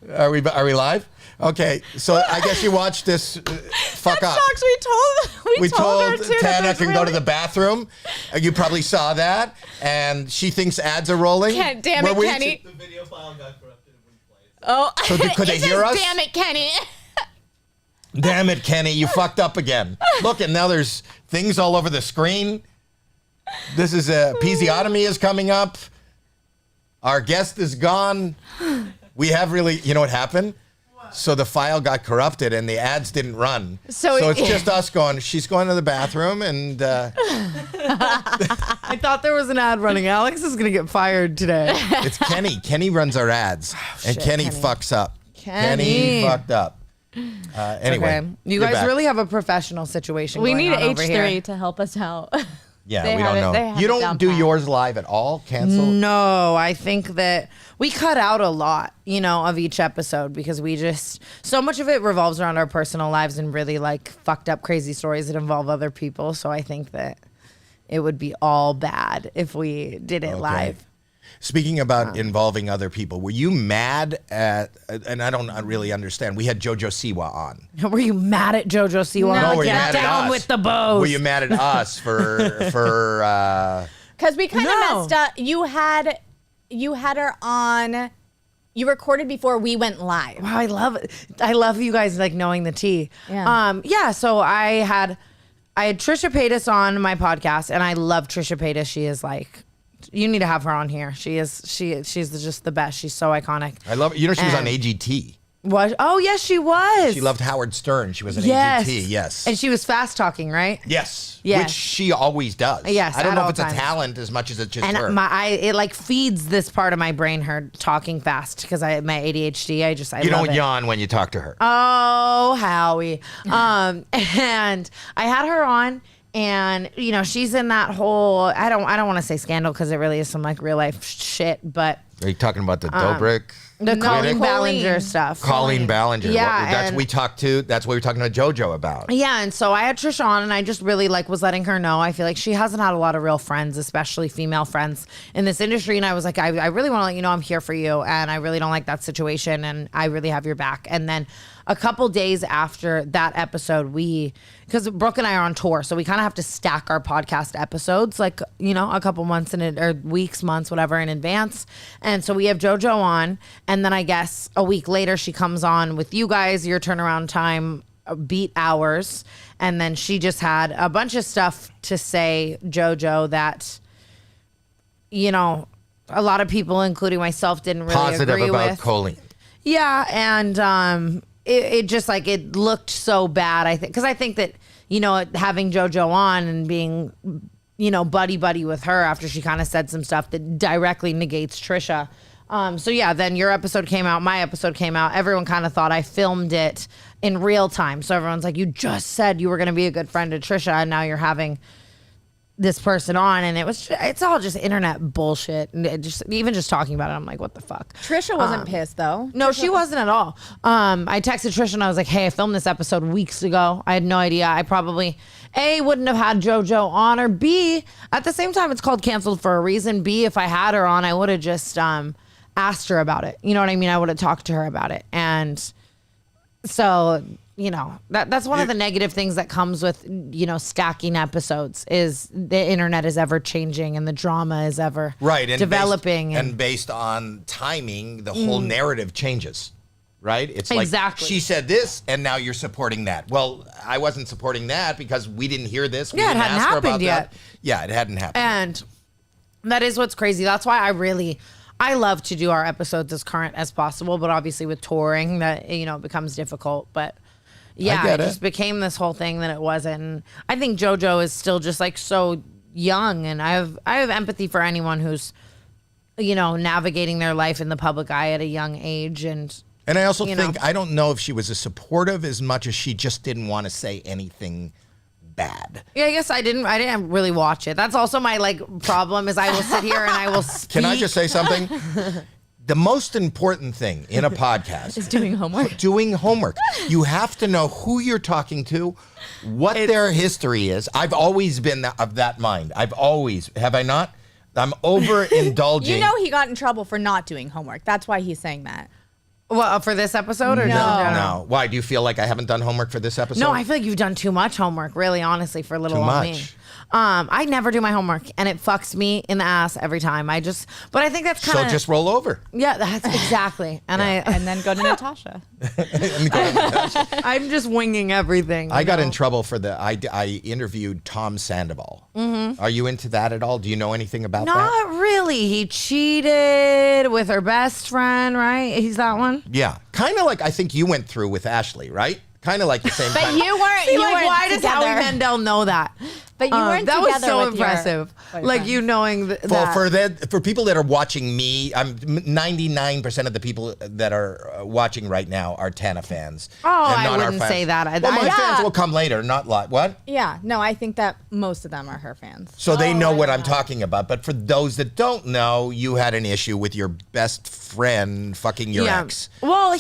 Are we live? Okay, so I guess you watched this fuck up. Sucks. We told her to. Tana can go to the bathroom. You probably saw that, and she thinks ads are rolling. Damn it, Kenny. The video file got corrupted and replayed. Oh, So could they it hear says, us? Damn it, Kenny. Damn it, Kenny, you fucked up again. Look, and now there's things all over the screen. This is a episiotomy is coming up. Our guest is gone. We have really, you know what happened? So the file got corrupted and the ads didn't run. So it's just us going, she's going to the bathroom and... I thought there was an ad running. Alex is going to get fired today. It's Kenny. Kenny runs our ads. And shit, Kenny Kenny. fucks up. Kenny. Fucked up. Anyway. Okay. You you're guys back. really have a professional situation We going need on over here. H3 to help us out. Yeah, They we have don't it- they know. have You it don't down do pat. yours live at all? Cancel? No, I think that we cut out a lot, of each episode because we just, so much of it revolves around our personal lives and really like fucked up crazy stories that involve other people. So I think that it would be all bad if we did it live. Speaking about involving other people, were you mad at, and I don't really understand, we had JoJo Siwa on. Were you mad at JoJo Siwa? No, were you Get mad at down us? with the bows. Were you mad at us for Because we kind of No. messed up. You had her on. You recorded before we went live. Wow, I love it. I love you guys like knowing the tea. Yeah. So I had Trisha Paytas on my podcast, and I love Trisha Paytas. She is like, you need to have her on here. She's just the best. She's so iconic. I love, she was on And- AGT. Was oh yes, she was. She loved Howard Stern. She was an yes. AGT, yes. And she was fast talking, right? Yes. Yes. Which she always does. Yes, I don't at know all if it's times. a talent as much as it's just her. And it like feeds this part of my brain, her talking fast, because my ADHD. I you love don't it. yawn when you talk to her. Oh, Howie. And I had her on, and she's in that whole I don't want to say scandal because it really is some like real life shit, but Are you talking about the Dobrik? the Colleen Colleen. Ballinger stuff. Colleen Ballinger. Yeah, That's and- what we were talking to JoJo about. Yeah, and so I had Trish on, and I just really was letting her know. I feel like she hasn't had a lot of real friends, especially female friends in this industry. And I was like, I really want to let you know I'm here for you, and I really don't like that situation, and I really have your back. And then a couple days after that episode, because Brooke and I are on tour, so we kind of have to stack our podcast episodes, like, a couple months or weeks, months, whatever, in advance. And so we have JoJo on, and then I guess a week later she comes on with you guys, your turnaround time beat ours, and then she just had a bunch of stuff to say, JoJo, that a lot of people, including myself, didn't really Positive agree about with. Colleen. Yeah, and it just like it looked so bad. I think because I think that having JoJo on and being buddy with her after she kind of said some stuff that directly negates Trisha. So yeah, then your episode came out, my episode came out. Everyone kind of thought I filmed it in real time. So everyone's like, you just said you were going to be a good friend to Trisha, and now you're having this person on, and it's all just internet bullshit. And even just talking about it, I'm like, what the fuck? Trisha wasn't pissed though. No, she wasn't at all. I texted Trisha and I was like, hey, I filmed this episode weeks ago. I had no idea. I probably, A, wouldn't have had JoJo on, or B, at the same time, it's called Canceled for a reason. B, if I had her on, I would have just asked her about it. You know what I mean? I would have talked to her about it. And so, that's one of the negative things that comes with, stacking episodes is the internet is ever changing and the drama is ever and developing. And based on timing, the whole narrative changes, right? It's like Exactly. she said this and now you're supporting that. Well, I wasn't supporting that because we didn't hear this. We Yeah, it didn't hadn't ask her about happened yet. that. Yeah, it hadn't happened. And that is what's crazy. That's why I love to do our episodes as current as possible, but obviously with touring that, it becomes difficult. But yeah, it just became this whole thing that it wasn't. And I think JoJo is still just like so young, and I have empathy for anyone who's, navigating their life in the public eye at a young age. And I also think, I don't know if she was as supportive as much as she just didn't want to say anything bad. Yeah, I guess I didn't really watch it. That's also my problem is I will sit here and I will speak. Can I just say something? The most important thing in a podcast Is doing homework. Doing homework. You have to know who you're talking to, what their history is. I've always been of that mind. Have I not? I'm overindulging. He got in trouble for not doing homework. That's why he's saying that. Well, for this episode or No. Why? Do you feel like I haven't done homework for this episode? No, I feel like you've done too much homework, really, honestly, for little Too old me. much. I never do my homework, and it fucks me in the ass every time. But I think that's kind of... So just roll over. Yeah, that's exactly. And And then go to Natasha. I'm just winging everything. I got in trouble for I interviewed Tom Sandoval. Mm-hmm. Are you into that at all? Do you know anything about that? Not really. He cheated with her best friend, right? He's that one? Yeah. Kind of like I think you went through with Ashley, right? Kind of like the same But kind you weren't. See, You like, weren't why does together. Howie Mandel know that? But you weren't that was together so with your impressive. boyfriend. Like you knowing that. Well, for people that are watching me, 99% of the people that are watching right now are Tana fans. Oh, and not I our wouldn't fans. say that. Well, my Yeah. fans will come later, not live. What? Yeah. No, I think that most of them are her fans. So they know what I'm talking about. But for those that don't know, you had an issue with your best friend fucking your ex. Well,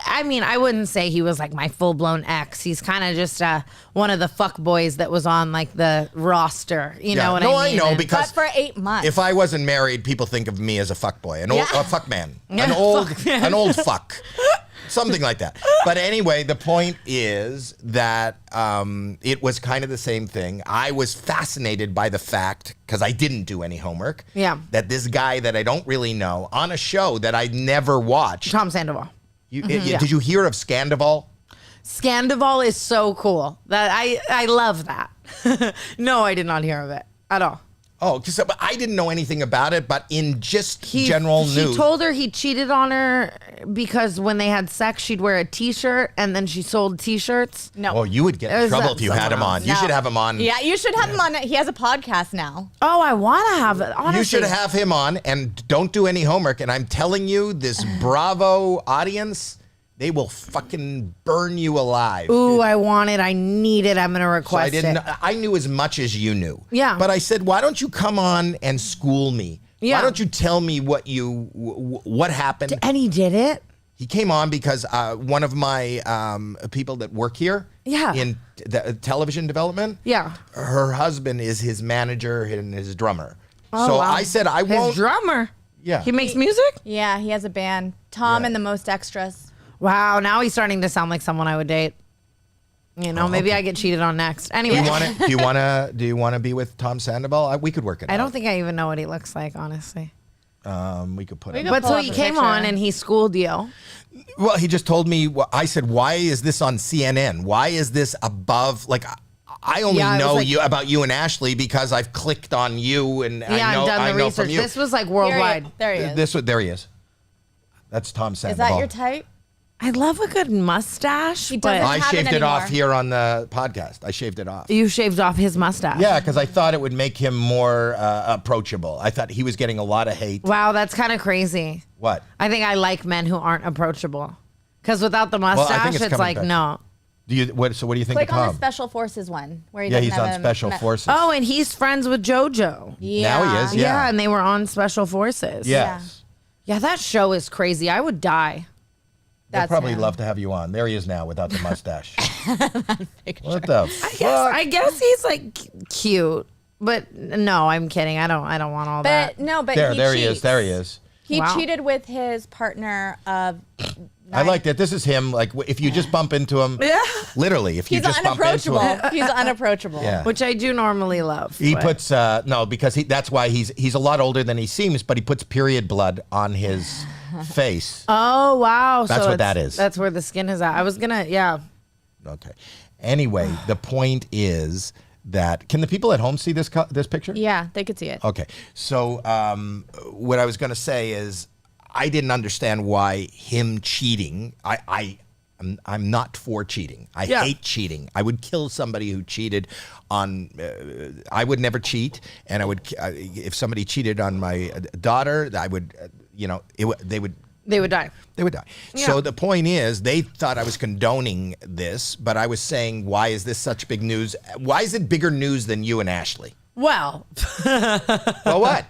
I wouldn't say he was like my full blown ex. He's kind of just one of the fuck boys that was on like the roster. You know what I mean? No, I know, And- because But for 8 months. if I wasn't married, people think of me as a fuck boy, a fuck man, Yeah, an old fuck, something like that. But anyway, the point is that it was kind of the same thing. I was fascinated by the fact, because I didn't do any homework, that this guy that I don't really know on a show that I never watched. Tom Sandoval. Did you hear of Scandival? Scandival is so cool. That I love that. No, I did not hear of it at all. Oh, because I didn't know anything about it, but in just general news. He told her he cheated on her because when they had sex, she'd wear a T-shirt, and then she sold T-shirts. No. Oh, you would get It in was trouble if you had him someone on. You No. should have him on. Yeah, you should have him on. He has a podcast now. Oh, I want to have it. Honestly, You should have him on and don't do any homework. And I'm telling you, this Bravo audience, they will fucking burn you alive. Ooh, I want it. I need it. I'm gonna So request it. I knew as much as you knew. Yeah. But I said, why don't you come on and school me? Yeah. Why don't you tell me what happened? And he did it. He came on because one of my people that work here Yeah. in the television development, Yeah. her husband is his manager and his drummer. Oh, So wow. I said, I His won't. drummer. Yeah. He makes music. Yeah, he has a band. Tom Yeah. and the Most Extras. Wow. Now he's starting to sound like someone I would date. You know, maybe I get cheated on next. Anyway, Do you want to be with Tom Sandoval? We could work it out. I don't think I even know what he looks like, honestly. We could put it. could But pull so up he a came picture. on and he schooled you. Well, he just told me. I said, why is this on CNN? Why is this above? Like, I only Yeah, it was know like- about you and Ashley because I've clicked on you and Yeah, I know, I've done I the know research. from you. This was like worldwide. There he is. There he is. That's Tom Is Sandoval. that your type? I love a good mustache. He but doesn't I have it shaved it off anymore. here on the podcast. I shaved it off. You shaved off his mustache. Yeah, because I thought it would make him more approachable. I thought he was getting a lot of hate. Wow, that's kind of crazy. What? I think I like men who aren't approachable. Because without the I think mustache, it's it's coming like, back. no. So what do you think Click of on Tom? the Special Forces one where he Yeah, doesn't he's on have a Special Forces. Oh, and he's friends with JoJo. Yeah. Now he is. Yeah. And they were on Special Forces. Yes. Yeah, that show is crazy. I would die. They'd That's probably him. love to have you on. There he is now without the mustache. What the fuck? I guess he's like cute, but no, I'm kidding. I don't want all that. But no, but There he is. cheats. There he is. He Wow. cheated with his partner of. I like that. This is him. Like, if you just bump into him, literally, if you He's just bump into unapproachable. him. He's unapproachable. Yeah. Which I do normally love. He but- puts no, because that's why he's a lot older than he seems, but he puts period blood on his face. Oh wow! That's so what it's- that is. That's where the skin is at. I was gonna, Okay. Anyway, the point is that can the people at home see this picture? Yeah, they could see it. Okay. So what I was going to say is I didn't understand why him cheating. I'm not for cheating. I hate cheating. I would kill somebody who cheated on. I would never cheat, and I would if somebody cheated on my daughter, I would. They would. They would die. They would die. Yeah. So the point is, they thought I was condoning this, but I was saying, why is this such big news? Why is it bigger news than you and Ashley? Well, Well, what?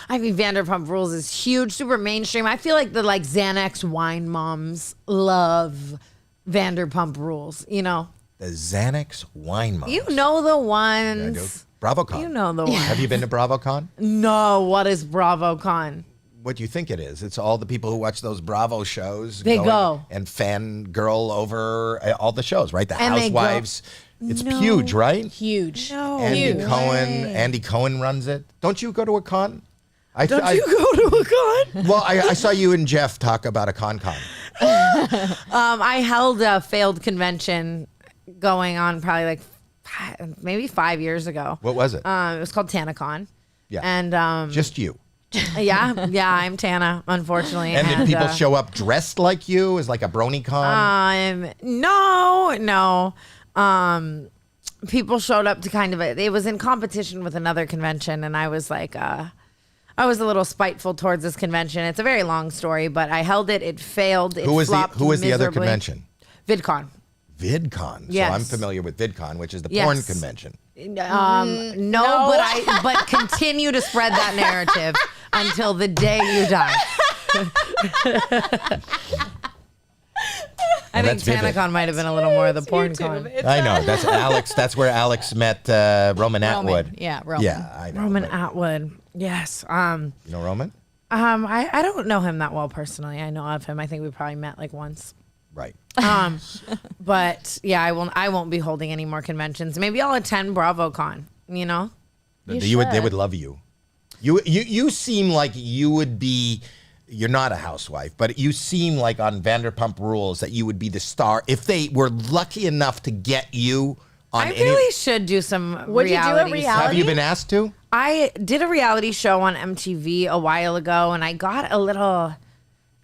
I mean, Vanderpump Rules is huge, super mainstream. I feel like the Xanax wine moms love Vanderpump Rules. You know, The Xanax wine moms. you know the I do. ones. BravoCon. You know the ones. Have you been to BravoCon? No, what is BravoCon? What do you think it is? It's all the people who watch those Bravo shows. They going go. and fangirl over all the shows, right? The And they go- Housewives. It's No. huge, right? Huge. No. Andy way. Cohen. Andy Cohen runs it. Don't you go to a con? Don't you go to a con? Well, I saw you and Jeff talk about a con. I held a failed convention going on probably maybe 5 years ago. What was it? It was called TanaCon. Yeah. And Just you. yeah, I'm Tana, unfortunately. And did people show up dressed like you as like a brony con? No. People showed up to kind of it was in competition with another convention, and I was like, I was a little spiteful towards this convention. It's a very long story, but I held it. It failed. It Who was the other miserably. convention? VidCon. VidCon. Yes. So I'm familiar with VidCon, which is the porn Yes. convention. No, but continue to spread that narrative until the day you die. I think that's vivid. TanaCon might have been a little more of the porn con. I know. That's Alex. That's where Alex met Roman Atwood. Yeah, Roman. Yeah, I know. Roman Atwood. Yes. You know Roman? I don't know him that well personally. I know of him. I think we probably met like once. Right. But yeah, I won't be holding any more conventions. Maybe I'll attend BravoCon, you know? They should. would love you. You seem like you would be. You're not a housewife, but you seem like on Vanderpump Rules that you would be the star if they were lucky enough to get you on. I really should do some Would you do a realities. reality? Have you been asked to? I did a reality show on MTV a while ago, and I got a little,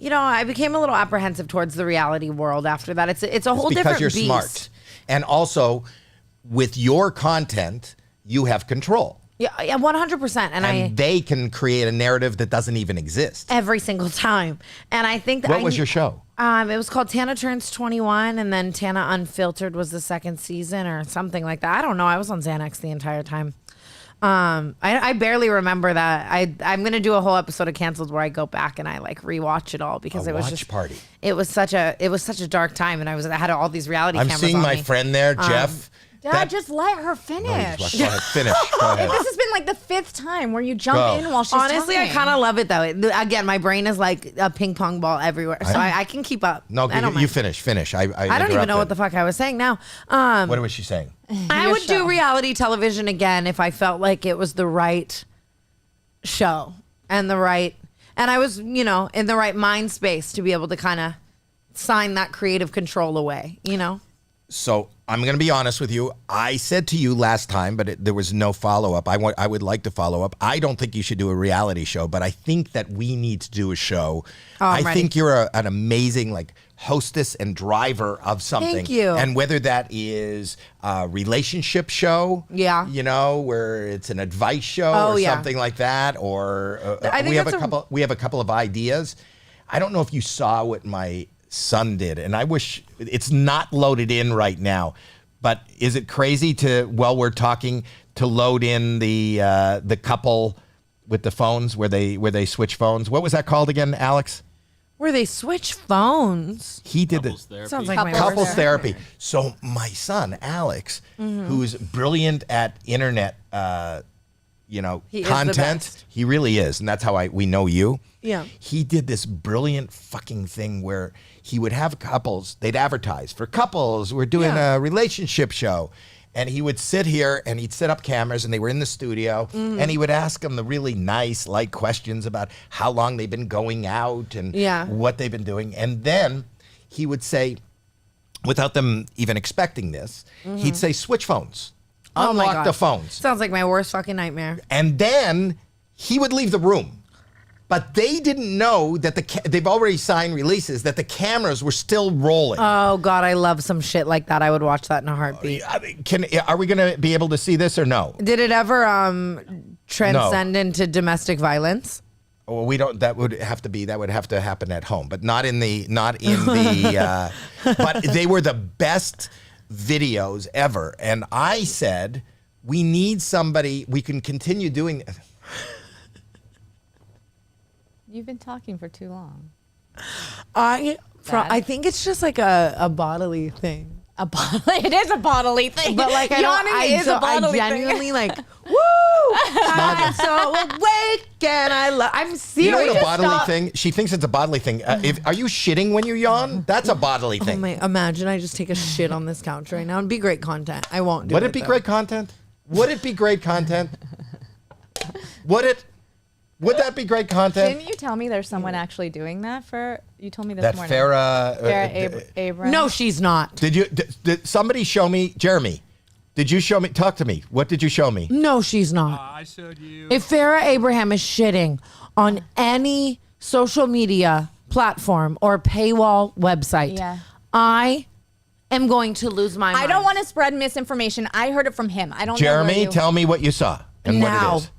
I became a little apprehensive towards the reality world after that. It's a whole Because different you're beast. smart, and also with your content, you have control, Yeah, 100%. and they can create a narrative that doesn't even exist. Every single time. And I think that What was your show? It was called Tana Turns 21, and then Tana Unfiltered was the second season or something like that. I don't know. I was on Xanax the entire time. I barely remember that. I'm gonna do a whole episode of Canceled where I go back and I rewatch it all because it was watch just party. It was such a dark time, and I had all these reality I'm cameras seeing on my me. friend there, Jeff. Dad, just let her No, you finish. just go ahead. Finish. Go ahead. This has been like the 5th time where you jump Go. in while she's Honestly, talking. I kind of love it though. Again, my brain is like a ping pong ball everywhere, so I can keep up. No, I don't you mind. finish. Finish. I don't even know what the fuck I was saying now. What was she saying? I Your would show. do reality television again if I felt like it was the right show and I was, in the right mind space to be able to kind of sign that creative control away, So I'm going to be honest with you. I said to you last time, but there was no follow-up. I would like to follow up. I don't think you should do a reality show, but I think that we need to do a show. I'm I ready. think you're an amazing hostess and driver of something. Thank you. And whether that is a relationship show, Yeah. where it's an advice show Oh, or yeah. something like that, or I think we have that's we have a couple of ideas. I don't know if you saw what my son did, and I wish it's not loaded in right now. But is it crazy to, while we're talking, to load in the couple with the phones where they switch phones? What was that called again, Alex? Where they switch phones. He did Couples the therapy. Sounds like my couples worst. therapy. So my son Alex, who's brilliant at internet, He is the content. best. He really is, and that's how we know you. Yeah. He did this brilliant fucking thing where he would have couples. They'd advertise for couples. We're doing a relationship show. And he would sit here and he'd set up cameras and they were in the studio and he would ask them the really nice, light questions about how long they've been going out and what they've been doing. And then he would say, without them even expecting this, he'd say, switch phones, Oh my unlock God. the phones. Sounds like my worst fucking nightmare. And then he would leave the room. But they didn't know that they've already signed releases, that the cameras were still rolling. Oh God, I love some shit like that. I would watch that in a heartbeat. I mean, are we going to be able to see this or no? Did it ever transcend into domestic violence? Well, we don't. That would have to happen at home, but not in the. But they were the best videos ever, and I said we need somebody. We can continue doing. You've been talking for too long. I think it's just like a bodily thing. It is a bodily thing. But like Yawning is a bodily I genuinely thing. like, woo! I'm so awake and I'm serious. You know what a bodily Stop. thing? She thinks it's a bodily thing. Are you shitting when you yawn? That's a bodily Oh thing. my, imagine I just take a shit on this couch right now. It'd be great content. I won't do it. Would it be though. great content? Would it be great content? Would that be great content? Didn't you tell me there's someone actually doing that you told me this That morning. Farrah. Abrams. No, she's not. Did somebody show me, Jeremy? Did you show me? Talk to me. What did you show me? No, she's not. I showed you. If Farrah Abraham is shitting on any social media platform or paywall website, I am going to lose my mind. I don't want to spread misinformation. I heard it from him. I don't know Jeremy, where tell me what you saw and Now. what it is.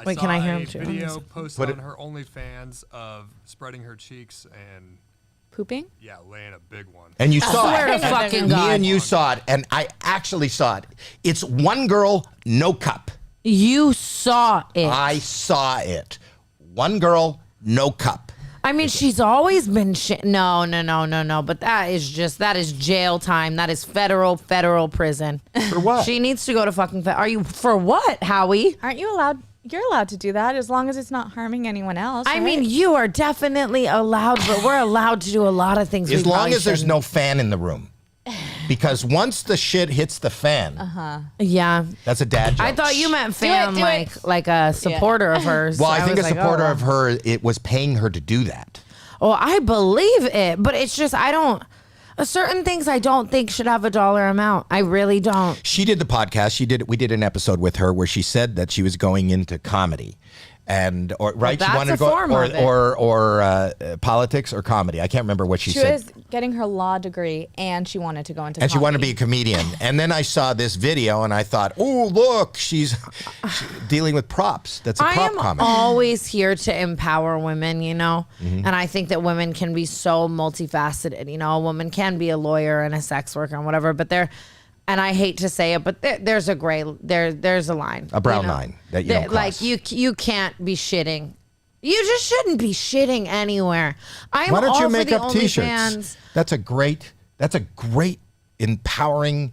Wait, I can saw I hear a him too? video post Put on it- her OnlyFans of spreading her cheeks and Pooping? laying a big one. And you saw swear it. to fucking Me God. and you saw it, and I actually saw it. It's one girl, no cup. You saw it. I saw it. One girl, no cup. I mean, she's always been shit. No. But that is jail time. That is federal prison. For what? She needs to go to fucking. Are you for what, Howie? Aren't you allowed? You're allowed to do that as long as it's not harming anyone else. I right? mean, you are definitely allowed, but we're allowed to do a lot of things. As we long probably as there's shouldn't. no fan in the room. Because once the shit hits the fan, Yeah. that's a dad joke. I thought you meant fan, do it. like a supporter of hers. Well, I think was a like, supporter oh, of her, it was paying her to do that. Oh, I believe it, but it's just certain things I don't think should have a dollar amount. I really don't. She did the podcast. We did an episode with her where she said that she was going into comedy. And right, that's she wanted a to go form of it. or politics or comedy. I can't remember what she she said. was getting her law degree and she wanted to go into And she wanted to be comedy. a comedian. And then I saw this video and I thought, oh, look, she's dealing with props. That's a I prop am comic. always here to empower women, and I think that women can be so multifaceted. A woman can be a lawyer and a sex worker and whatever, but and I hate to say it, but there's a there's a line, A brown line that you don't cross. like you can't be shitting. You just shouldn't be shitting anywhere. I'm Why don't all you for make the up T-shirts? OnlyFans. That's a great empowering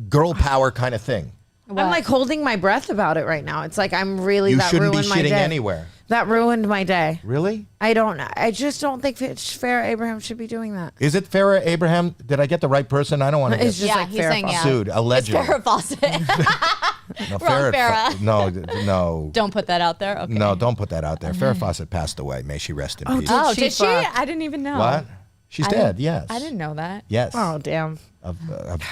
girl power kind of thing. I'm like holding my breath about it right now. It's like I'm really You that shouldn't be ruined my shitting day. anywhere. That ruined my day. Really? I just don't think Farrah Abraham should be doing that. Is it Farrah Abraham? Did I get the right person? I don't want to It's get just Yeah, like he's Farrah saying Fawcett. yeah. sued. Allegedly. Farrah Fawcett. No, Wrong Farrah. No. Don't put that out there. Okay. No, don't put that out there. Farrah Fawcett passed away. May she rest in peace. Oh, She did she? fucked. I didn't even know. What? She's I dead. didn't- Yes. I didn't know that. Yes. Oh damn! Of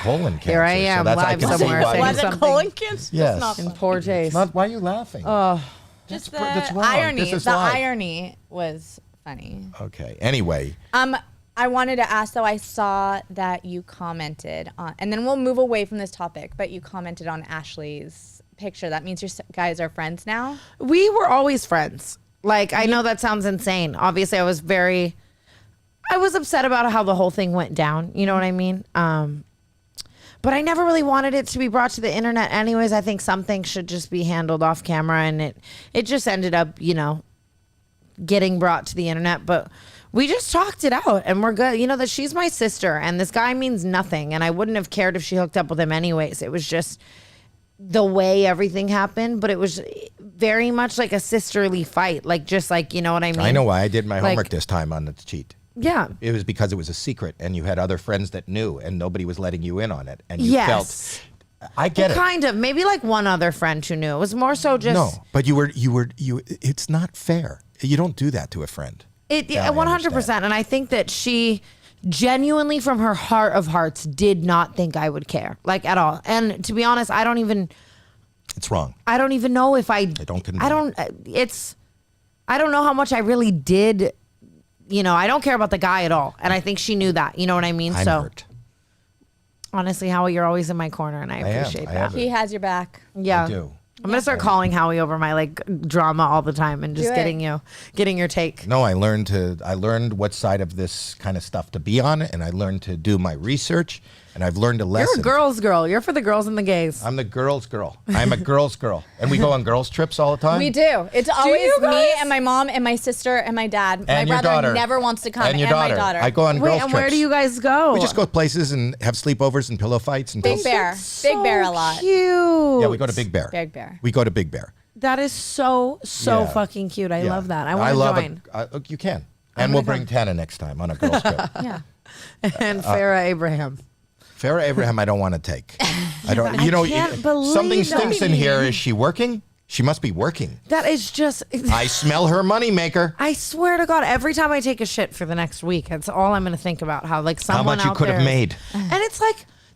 colon cancer. Here I am, So that's, I live can see somewhere why. saying Was it something. colon cancer? Yes. That's In not poor taste. Why are you laughing? Just that's the wrong. irony. This is The live. irony was funny. Okay. Anyway, I wanted to ask though. I saw that you commented on, and then we'll move away from this topic. But you commented on Ashley's picture. That means you guys are friends now. We were always friends. Like I know that sounds insane. Obviously, I was very I was upset about how the whole thing went down. You know what I mean? But I never really wanted it to be brought to the internet anyways. I think something should just be handled off camera, and it just ended up, getting brought to the internet. But we just talked it out, and we're good. That she's my sister, and this guy means nothing, and I wouldn't have cared if she hooked up with him anyways. It was just the way everything happened, but it was very much like a sisterly fight. You know what I mean? I know why I did my homework this time on the cheat. Yeah. It was because it was a secret, and you had other friends that knew, and nobody was letting you in on it. And you felt, I get it. Kind of. Maybe like one other friend who knew. It was more so just. No, but it's not fair. You don't do that to a friend. 100%. And I think that she genuinely, from her heart of hearts, did not think I would care, at all. And to be honest, It's wrong. I don't even know if I don't condone. I don't know how much I really did. I don't care about the guy at all. And I think she knew that. You know what I mean? I'm hurt. Honestly, Howie, you're always in my corner, and I appreciate that. He has your back. Yeah. I do. I'm gonna start calling Howie over my drama all the time and just getting your take. No, I learned what side of this kind of stuff to be on, and I learned to do my research, and I've learned a lesson. You're a girl's girl. You're for the girls and the gays. I'm the girl's girl. I'm a girl's girl. And we go on girls' trips all the time? We do. It's always me and my mom and my sister and my dad. And my your brother daughter. never wants to come. And your my daughter. I go on girls' trips. Where do you guys go? We just go places and have sleepovers and pillow fights. And Big Bear. Big Bear a lot. Cute. Yeah, we go to Big Bear. Big Bear. We go to Big Bear. That is so Yeah. fucking cute. I Yeah. love that. I want to join. You can. And we'll bring Tana next time on a girls' trip. Yeah. And Farrah Abraham. Farrah Abraham, I don't want to take. I don't. I can't believe something that. stinks in here. Is she working? She must be working. That is just. I smell her moneymaker. I swear to God, every time I take a shit for the next week, that's all I'm going to think about. How How someone much you out could there have made. And it's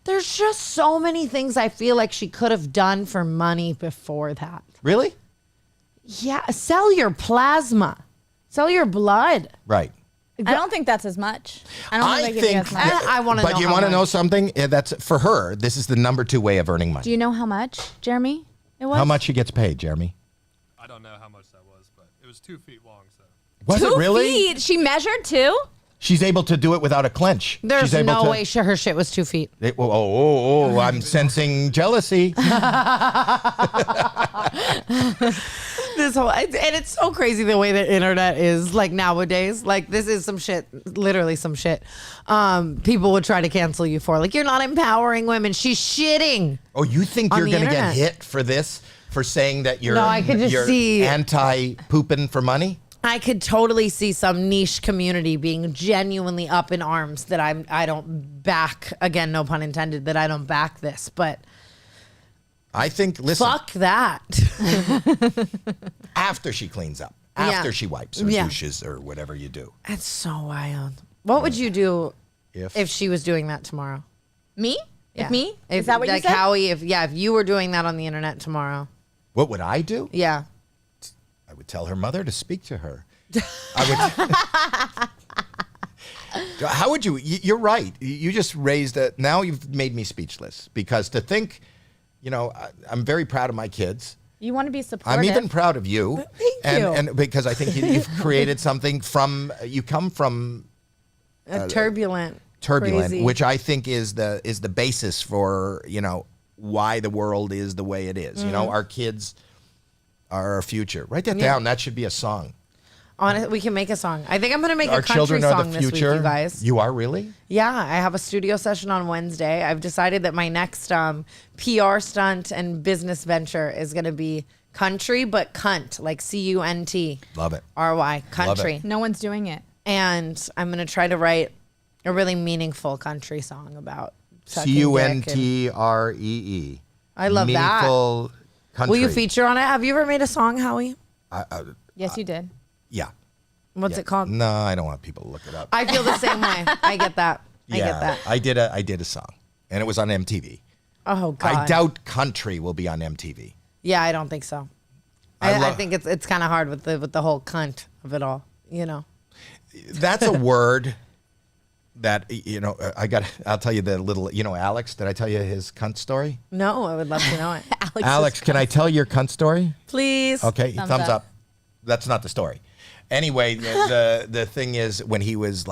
there's just so many things I feel like she could have done for money before that. Really? Yeah, sell your plasma, sell your blood. Right. I don't think that's as much. I don't think they give you as much. I want to know. But you want to know something? Yeah, that's for her. This is the number 2 way of earning money. Do you know how much, Jeremy? It was How much she gets paid, Jeremy? I don't know how much that was, but it was 2 feet long. So Was 2 it really? feet. She measured 2. She's able to do it without a clench. There's She's able no to, way her shit was 2 feet. I'm sensing jealousy. This whole and it's so crazy the way the internet is nowadays. This is some shit, literally some shit. People would try to cancel you for you're not empowering women. She's shitting. Oh, you think On you're the going to get internet. hit for this? For saying that you're No, I could just you're see- anti-pooping for money? I could totally see some niche community being genuinely up in arms that I don't back. Again, no pun intended. That I don't back this, but I think, listen, fuck that. after she cleans up, Yeah. after she wipes or Yeah. douches or whatever you do. That's so wild. What would you do if she was doing that tomorrow? Me? Yeah. If me? If, Is that what you said? Howie, if you were doing that on the internet tomorrow. What would I do? Yeah. I would tell her mother to speak to her. I would. How would you? You're right. You just raised a. Now you've made me speechless because to think, I'm very proud of my kids. You want to be supportive. I'm even proud of you. Thank you. And because I think you've created something from. You come from A turbulent, crazy. which I think is the basis for why the world is the way it is. Our kids are our future. Write that down. That should be a song. We can make a song. I think I'm going to make Our a country children are song the this week, future. you guys. You are really? Yeah, I have a studio session on Wednesday. I've decided that my next PR stunt and business venture is going to be country, but cunt, like CUNT. Love it. RY, country. No one's doing it. And I'm going to try to write a really meaningful country song about sucking dick and- CUNTREE. I love that. Meaningful country. Will you feature on it? Have you ever made a song, Howie? Yes, you did. Yeah. What's it called? No, I don't want people to look it up. I feel the same way. I get that. I get that. I did a song, and it was on MTV. Oh, God. I doubt country will be on MTV. Yeah, I don't think so. I think it's kind of hard with the whole cunt of it all, That's a word that I'll tell you the little Alex. Did I tell you his cunt story? No, I would love to know it. Alex, can I tell your cunt story? Please. Okay, thumbs up. That's not the story. Anyway, the thing is when he was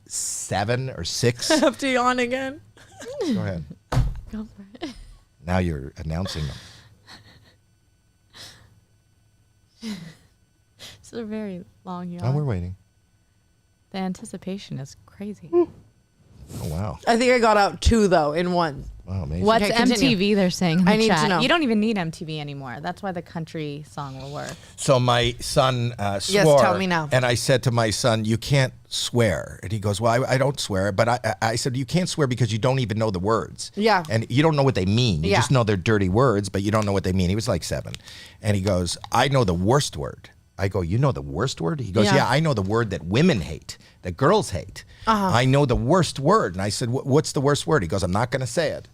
7 or 6. I have to yawn again. Go ahead. Go for it. Now you're announcing them. It's a very long yawn. Oh, we're waiting. The anticipation is crazy. Oh, wow. I think I got out 2 though in one. Wow, amazing. What's Okay, continue. MTV they're saying in the I need to chat? know. You don't even need MTV anymore. That's why the country song will work. So my son swore. tell me now. And I said to my son, you can't swear. And he goes, well, I don't swear. But I said, you can't swear because you don't even know the words. Yeah. And you don't know what they mean. You Yeah. just know they're dirty words, but you don't know what they mean. He was like 7. And he goes, I know the worst word. I go, you know the worst word? He goes, yeah, I know the word that women hate, that girls hate. I know the worst word. And I said, what's the worst word? He goes, I'm not going to say it.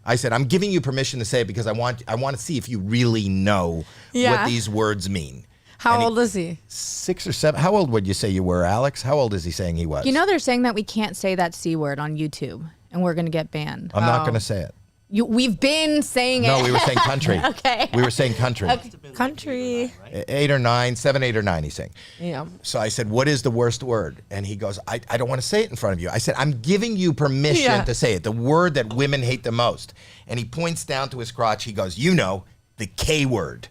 I said, I'm giving you permission to say it because I want to see if you really know what these words mean. How And old is he? 6 or 7. How old would you say you were, Alex? How old is he saying he was? You know they're saying that we can't say that C word on YouTube and we're going to get banned. I'm not going to say it. We've been saying it. No, we were saying country. Okay. We were saying country. Country. 8 or 9, 7, 8 or 9, he's saying. Yeah. So I said, what is the worst word? And he goes, I don't want to say it in front of you. I said, I'm giving you permission to say it, the word that women hate the most. And he points down to his crotch. He goes, you know, the K word.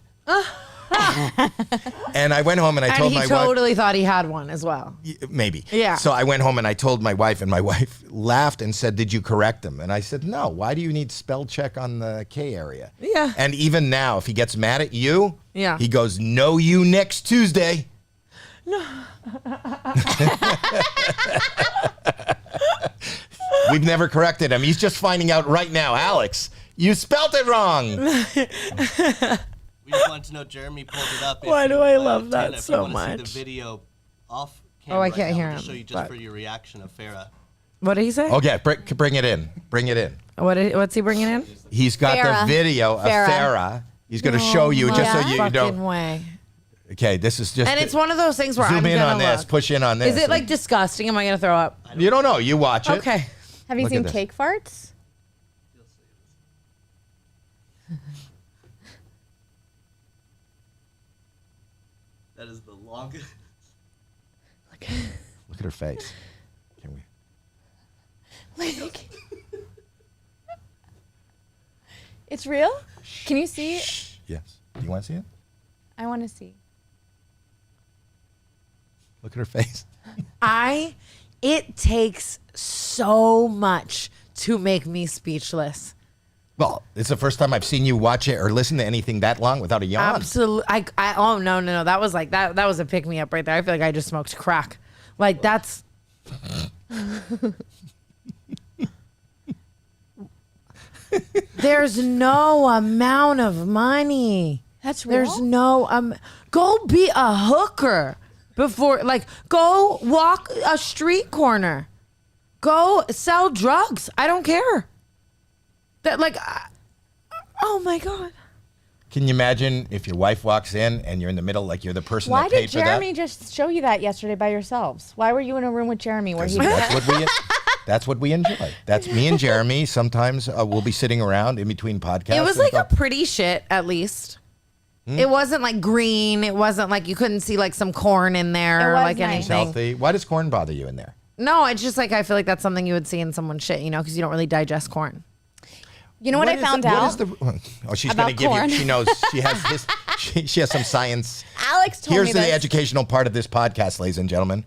And I went home and I told my he wife. totally thought he had one as well. Maybe. Yeah. So I went home and I told my wife, and my wife laughed and said, did you correct him? And I said, no. Why do you need spell check on the K area? Yeah. And even now, if he gets mad at you, Yeah. he goes, no, you next Tuesday. No. We've never corrected him. He's just finding out right now. Alex, you spelt it wrong. We just wanted to know, Jeremy pulled it up. Why do I love that Tana, if so you wanna much? See the video off Oh, camera I can't right hear now. I'll him, show you just but- for your reaction of Farah. What did he say? Okay, bring it in. Bring it in. What's he bringing in? He's got Farrah. the video of Farah. He's going to show you just so you fucking know. way. Okay, this is just. And it's one of those things where zoom I'm in gonna on this. look. Push in on this. Is it like disgusting? Am I gonna throw up? You don't know. You watch it. Okay. Have you Look at seen this. cake farts? That is the longest. Look at her face. Can we? Like, it's real? Can you see? Yes. Do you want to see it? I want to see. Look at her face. It takes so much to make me speechless. Well, it's the first time I've seen you watch it or listen to anything that long without a yawn. Absolutely. Oh no. That was like that was a pick me up right there. I feel like I just smoked crack. Like that's There's no amount of money. That's real? There's no go be a hooker before, like, go walk a street corner. Go sell drugs. I don't care. That, like, oh my God. Can you imagine if your wife walks in and you're in the middle, like you're the person Why that paid did for that? Jeremy just show you that yesterday by yourselves? Why were you in a room with Jeremy where he? That's what we enjoy. That's me and Jeremy. Sometimes we'll be sitting around in between podcasts. It was and like stuff. a pretty shit, at least. It wasn't like green. It wasn't like you couldn't see like some corn in there It or was like nice. anything. healthy. Why does corn bother you in there? No, it's just like I feel like that's something you would see in someone's shit, you know, because you don't really digest corn. You know what I found out? She's About going to give corn? you. She knows. She has this. She has some science. Alex told Here's me the this. educational part of this podcast, ladies and gentlemen.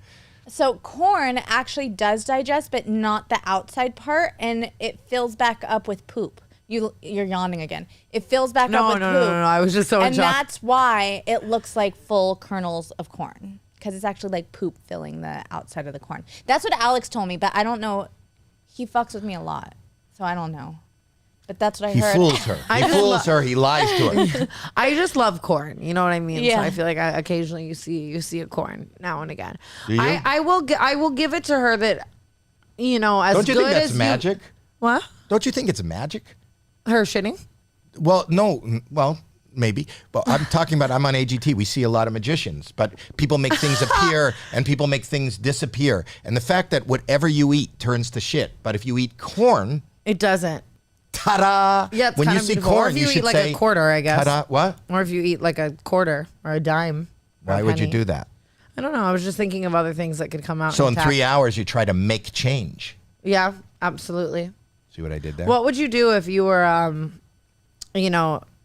So corn actually does digest, but not the outside part, and it fills back up with poop. You're yawning again. It fills back up with poop. No. I was just so in And shock. that's why it looks like full kernels of corn, because it's actually like poop filling the outside of the corn. That's what Alex told me, but I don't know. He fucks with me a lot, so I don't know. But that's what I He heard. fools her. He fools her. He lies to her. I just love corn. You know what I mean? Yeah. So I feel like occasionally you see a corn now and again. Do you? I will give it to her that, you know, as Don't you good think that's as magic? What? Don't you think it's magic? Her shitting? Well, no. Well, maybe. But I'm talking about, I'm on AGT. We see a lot of magicians, but people make things appear and people make things disappear. And the fact that whatever you eat turns to shit. But if you eat corn, It doesn't. ta-da! Yeah, it's when kind you of see beautiful. Or corn, if you you should eat like say a quarter, I guess. Ta-da! What? Or if you eat like a quarter or a dime. or Why a would you penny. do that? I don't know. I was just thinking of other things that could come out. So in intact. 3 hours, you try to make change. Yeah, absolutely. See what I did there? What would you do if you were,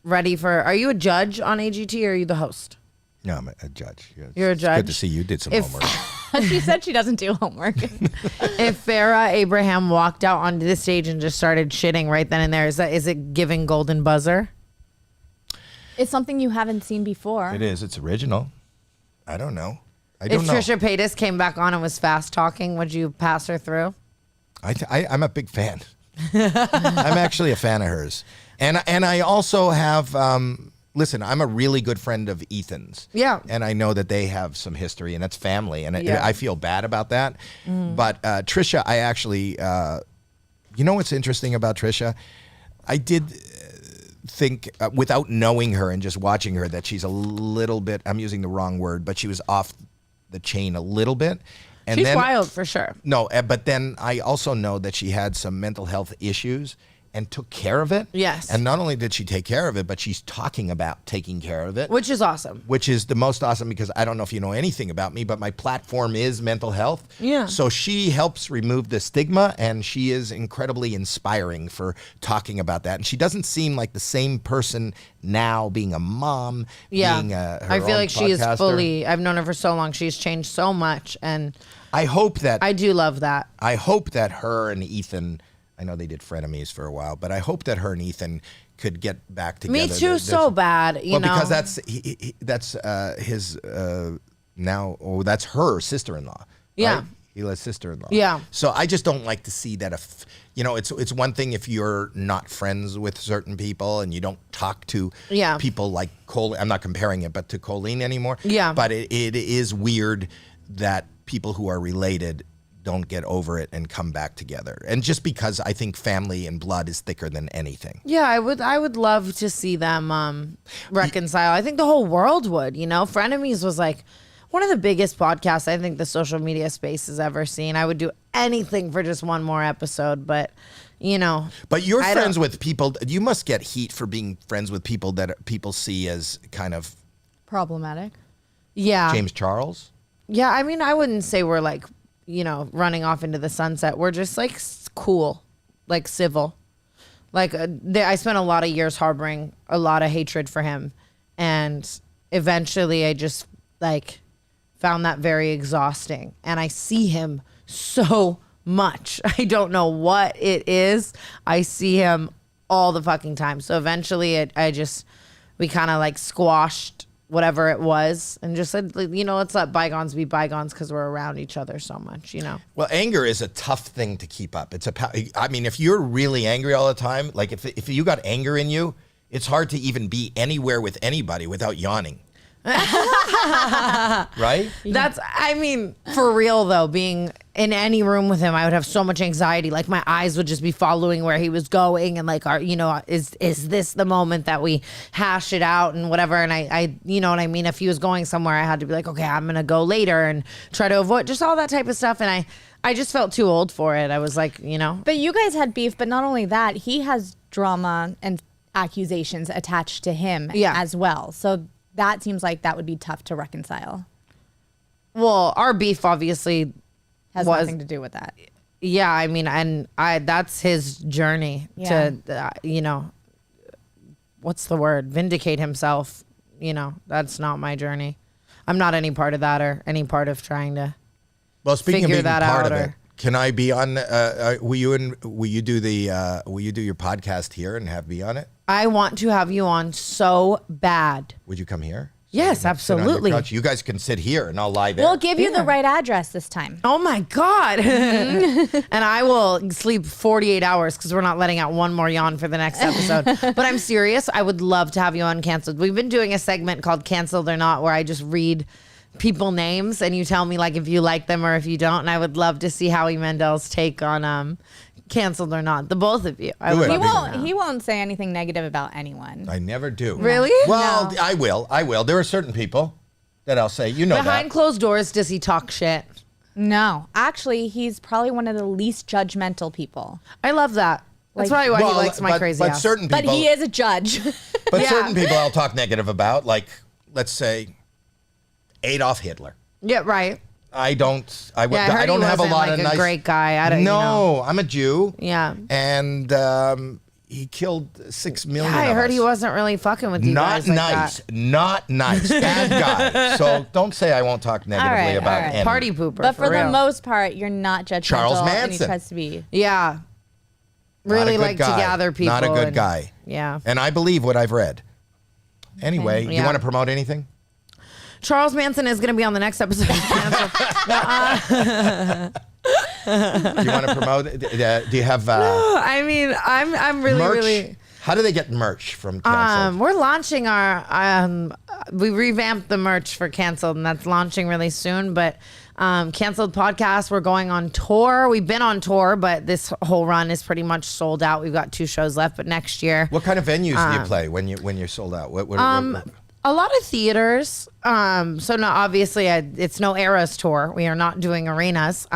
ready for? Are you a judge on AGT or are you the host? No, I'm a judge. You're a It's good to judge? see you did some If- homework. She said she doesn't do homework. If Farrah Abraham walked out onto the stage and just started shitting right then and there, is it giving golden buzzer? It's something you haven't seen before. It is. It's original. I don't know. I If don't know. Trisha Paytas came back on and was fast talking, would you pass her through? I'm a big fan. I'm actually a fan of hers. And I also have, listen, I'm a really good friend of Ethan's. Yeah. And I know that they have some history, and that's family. And Yeah. I feel bad about that. But Trisha, I actually, you know what's interesting about Trisha? I did think, without knowing her and just watching her, that she's a little bit, I'm using the wrong word, but she was off the chain a little bit. And She's then, wild for sure. No, but then I also know that she had some mental health issues and took care of it. Yes. And not only did she take care of it, but she's talking about taking care of it. Which is awesome. Which is the most awesome, because I don't know if you know anything about me, but my platform is mental health. Yeah. So she helps remove the stigma, and she is incredibly inspiring for talking about that. And she doesn't seem like the same person now, being a mom, Yeah. being her I feel own like she is podcaster. fully, I've known her for so long. She's changed so much. And I hope that I do love that. I hope that her and Ethan, I know they did frenemies for a while, but I hope that her and Ethan could get back together. Me too, so bad. You know, because that's his now. Oh, that's her sister-in-law. Yeah. right? Hila's sister-in-law. Yeah. So I just don't like to see that. If it's one thing if you're not friends with certain people and you don't talk to Yeah. people like Colleen. I'm not comparing it, but to Colleen anymore. Yeah. But it is weird that people who are related don't get over it and come back together. And just because I think family and blood is thicker than anything. Yeah, I would love to see them reconcile. I think the whole world would, Frenemies was like one of the biggest podcasts I think the social media space has ever seen. I would do anything for just one more episode, but But you're I friends don't- with people, you must get heat for being friends with people that people see as kind of Problematic. yeah. James Charles. Yeah, I mean, I wouldn't say we're like, running off into the sunset. We're just like cool, like civil. Like I spent a lot of years harboring a lot of hatred for him, and eventually I just like found that very exhausting. And I see him so much. I don't know what it is. I see him all the fucking time. So eventually we kind of like squashed whatever it was and just said, let's let bygones be bygones because we're around each other so much, Well, anger is a tough thing to keep up. I mean, if you're really angry all the time, like if you got anger in you, it's hard to even be anywhere with anybody without yawning. Right? That's, I mean, for real though, being in any room with him, I would have so much anxiety. Like my eyes would just be following where he was going, and like, is this the moment that we hash it out and whatever? And I, you know what I mean? If he was going somewhere, I had to be like, okay, I'm gonna go later and try to avoid just all that type of stuff. And I just felt too old for it. I was like, But you guys had beef, but not only that, he has drama and accusations attached to him as well. So that seems like that would be tough to reconcile. well, our beef obviously Has was nothing to do with that. Yeah, I mean, and that's his journey to, what's the word? Vindicate himself. That's not my journey. I'm not any part of that or any part of trying to. Well, speaking Figure of being that part out of it, or- can I be on? Will you do your podcast here and have me on it? I want to have you on so bad. Would you come here? Yes, Sit on your absolutely. couch? You guys can sit here and I'll lie there. We'll give you the right address this time. Oh my God. And I will sleep 48 hours because we're not letting out one more yawn for the next episode. But I'm serious. I would love to have you on Canceled. We've been doing a segment called Canceled or Not where I just read people names and you tell me like if you like them or if you don't. And I would love to see Howie Mandel's take on Canceled or Not. The both of you. I Do would it. love to know. He won't say anything negative about anyone. I never do. Really? Well, No. I will. There are certain people that I'll say, Behind that. closed doors, does he talk shit? No, actually, he's probably one of the least judgmental people. I love that. That's Like- probably why he likes my crazy But ass. certain people, But he is a judge. But Yeah. certain people I'll talk negative about, like let's say Adolf Hitler. Yeah, right. I don't. I heard don't he have a wasn't, lot like, of a nice. great guy. I don't. No, I'm a Jew. Yeah. And he killed 6 million. I of heard us. he wasn't really fucking with you Not guys like nice. that. Not nice. Bad guy. So don't say I won't talk negatively right, about all right. him. Party pooper. But for the real. most part, you're not judgmental. Charles And Manson. he tries to be. Yeah. Not a Really good like to guy. gather people. Not a good and- guy. Yeah. And I believe what I've read. Anyway, Okay. you want to promote anything? Charles Manson is going to be on the next episode of Cancel. Do you want to promote? Do you have I mean, I'm really, merch? really. How do they get merch from Canceled? We're launching our. We revamped the merch for Canceled, and that's launching really soon. But Canceled Podcast, we're going on tour. We've been on tour, but this whole run is pretty much sold out. We've got 2 shows left, but next year, What kind of venues do you play when you're sold out? What a lot of theaters. So no, obviously, it's no Eras tour. We are not doing arenas.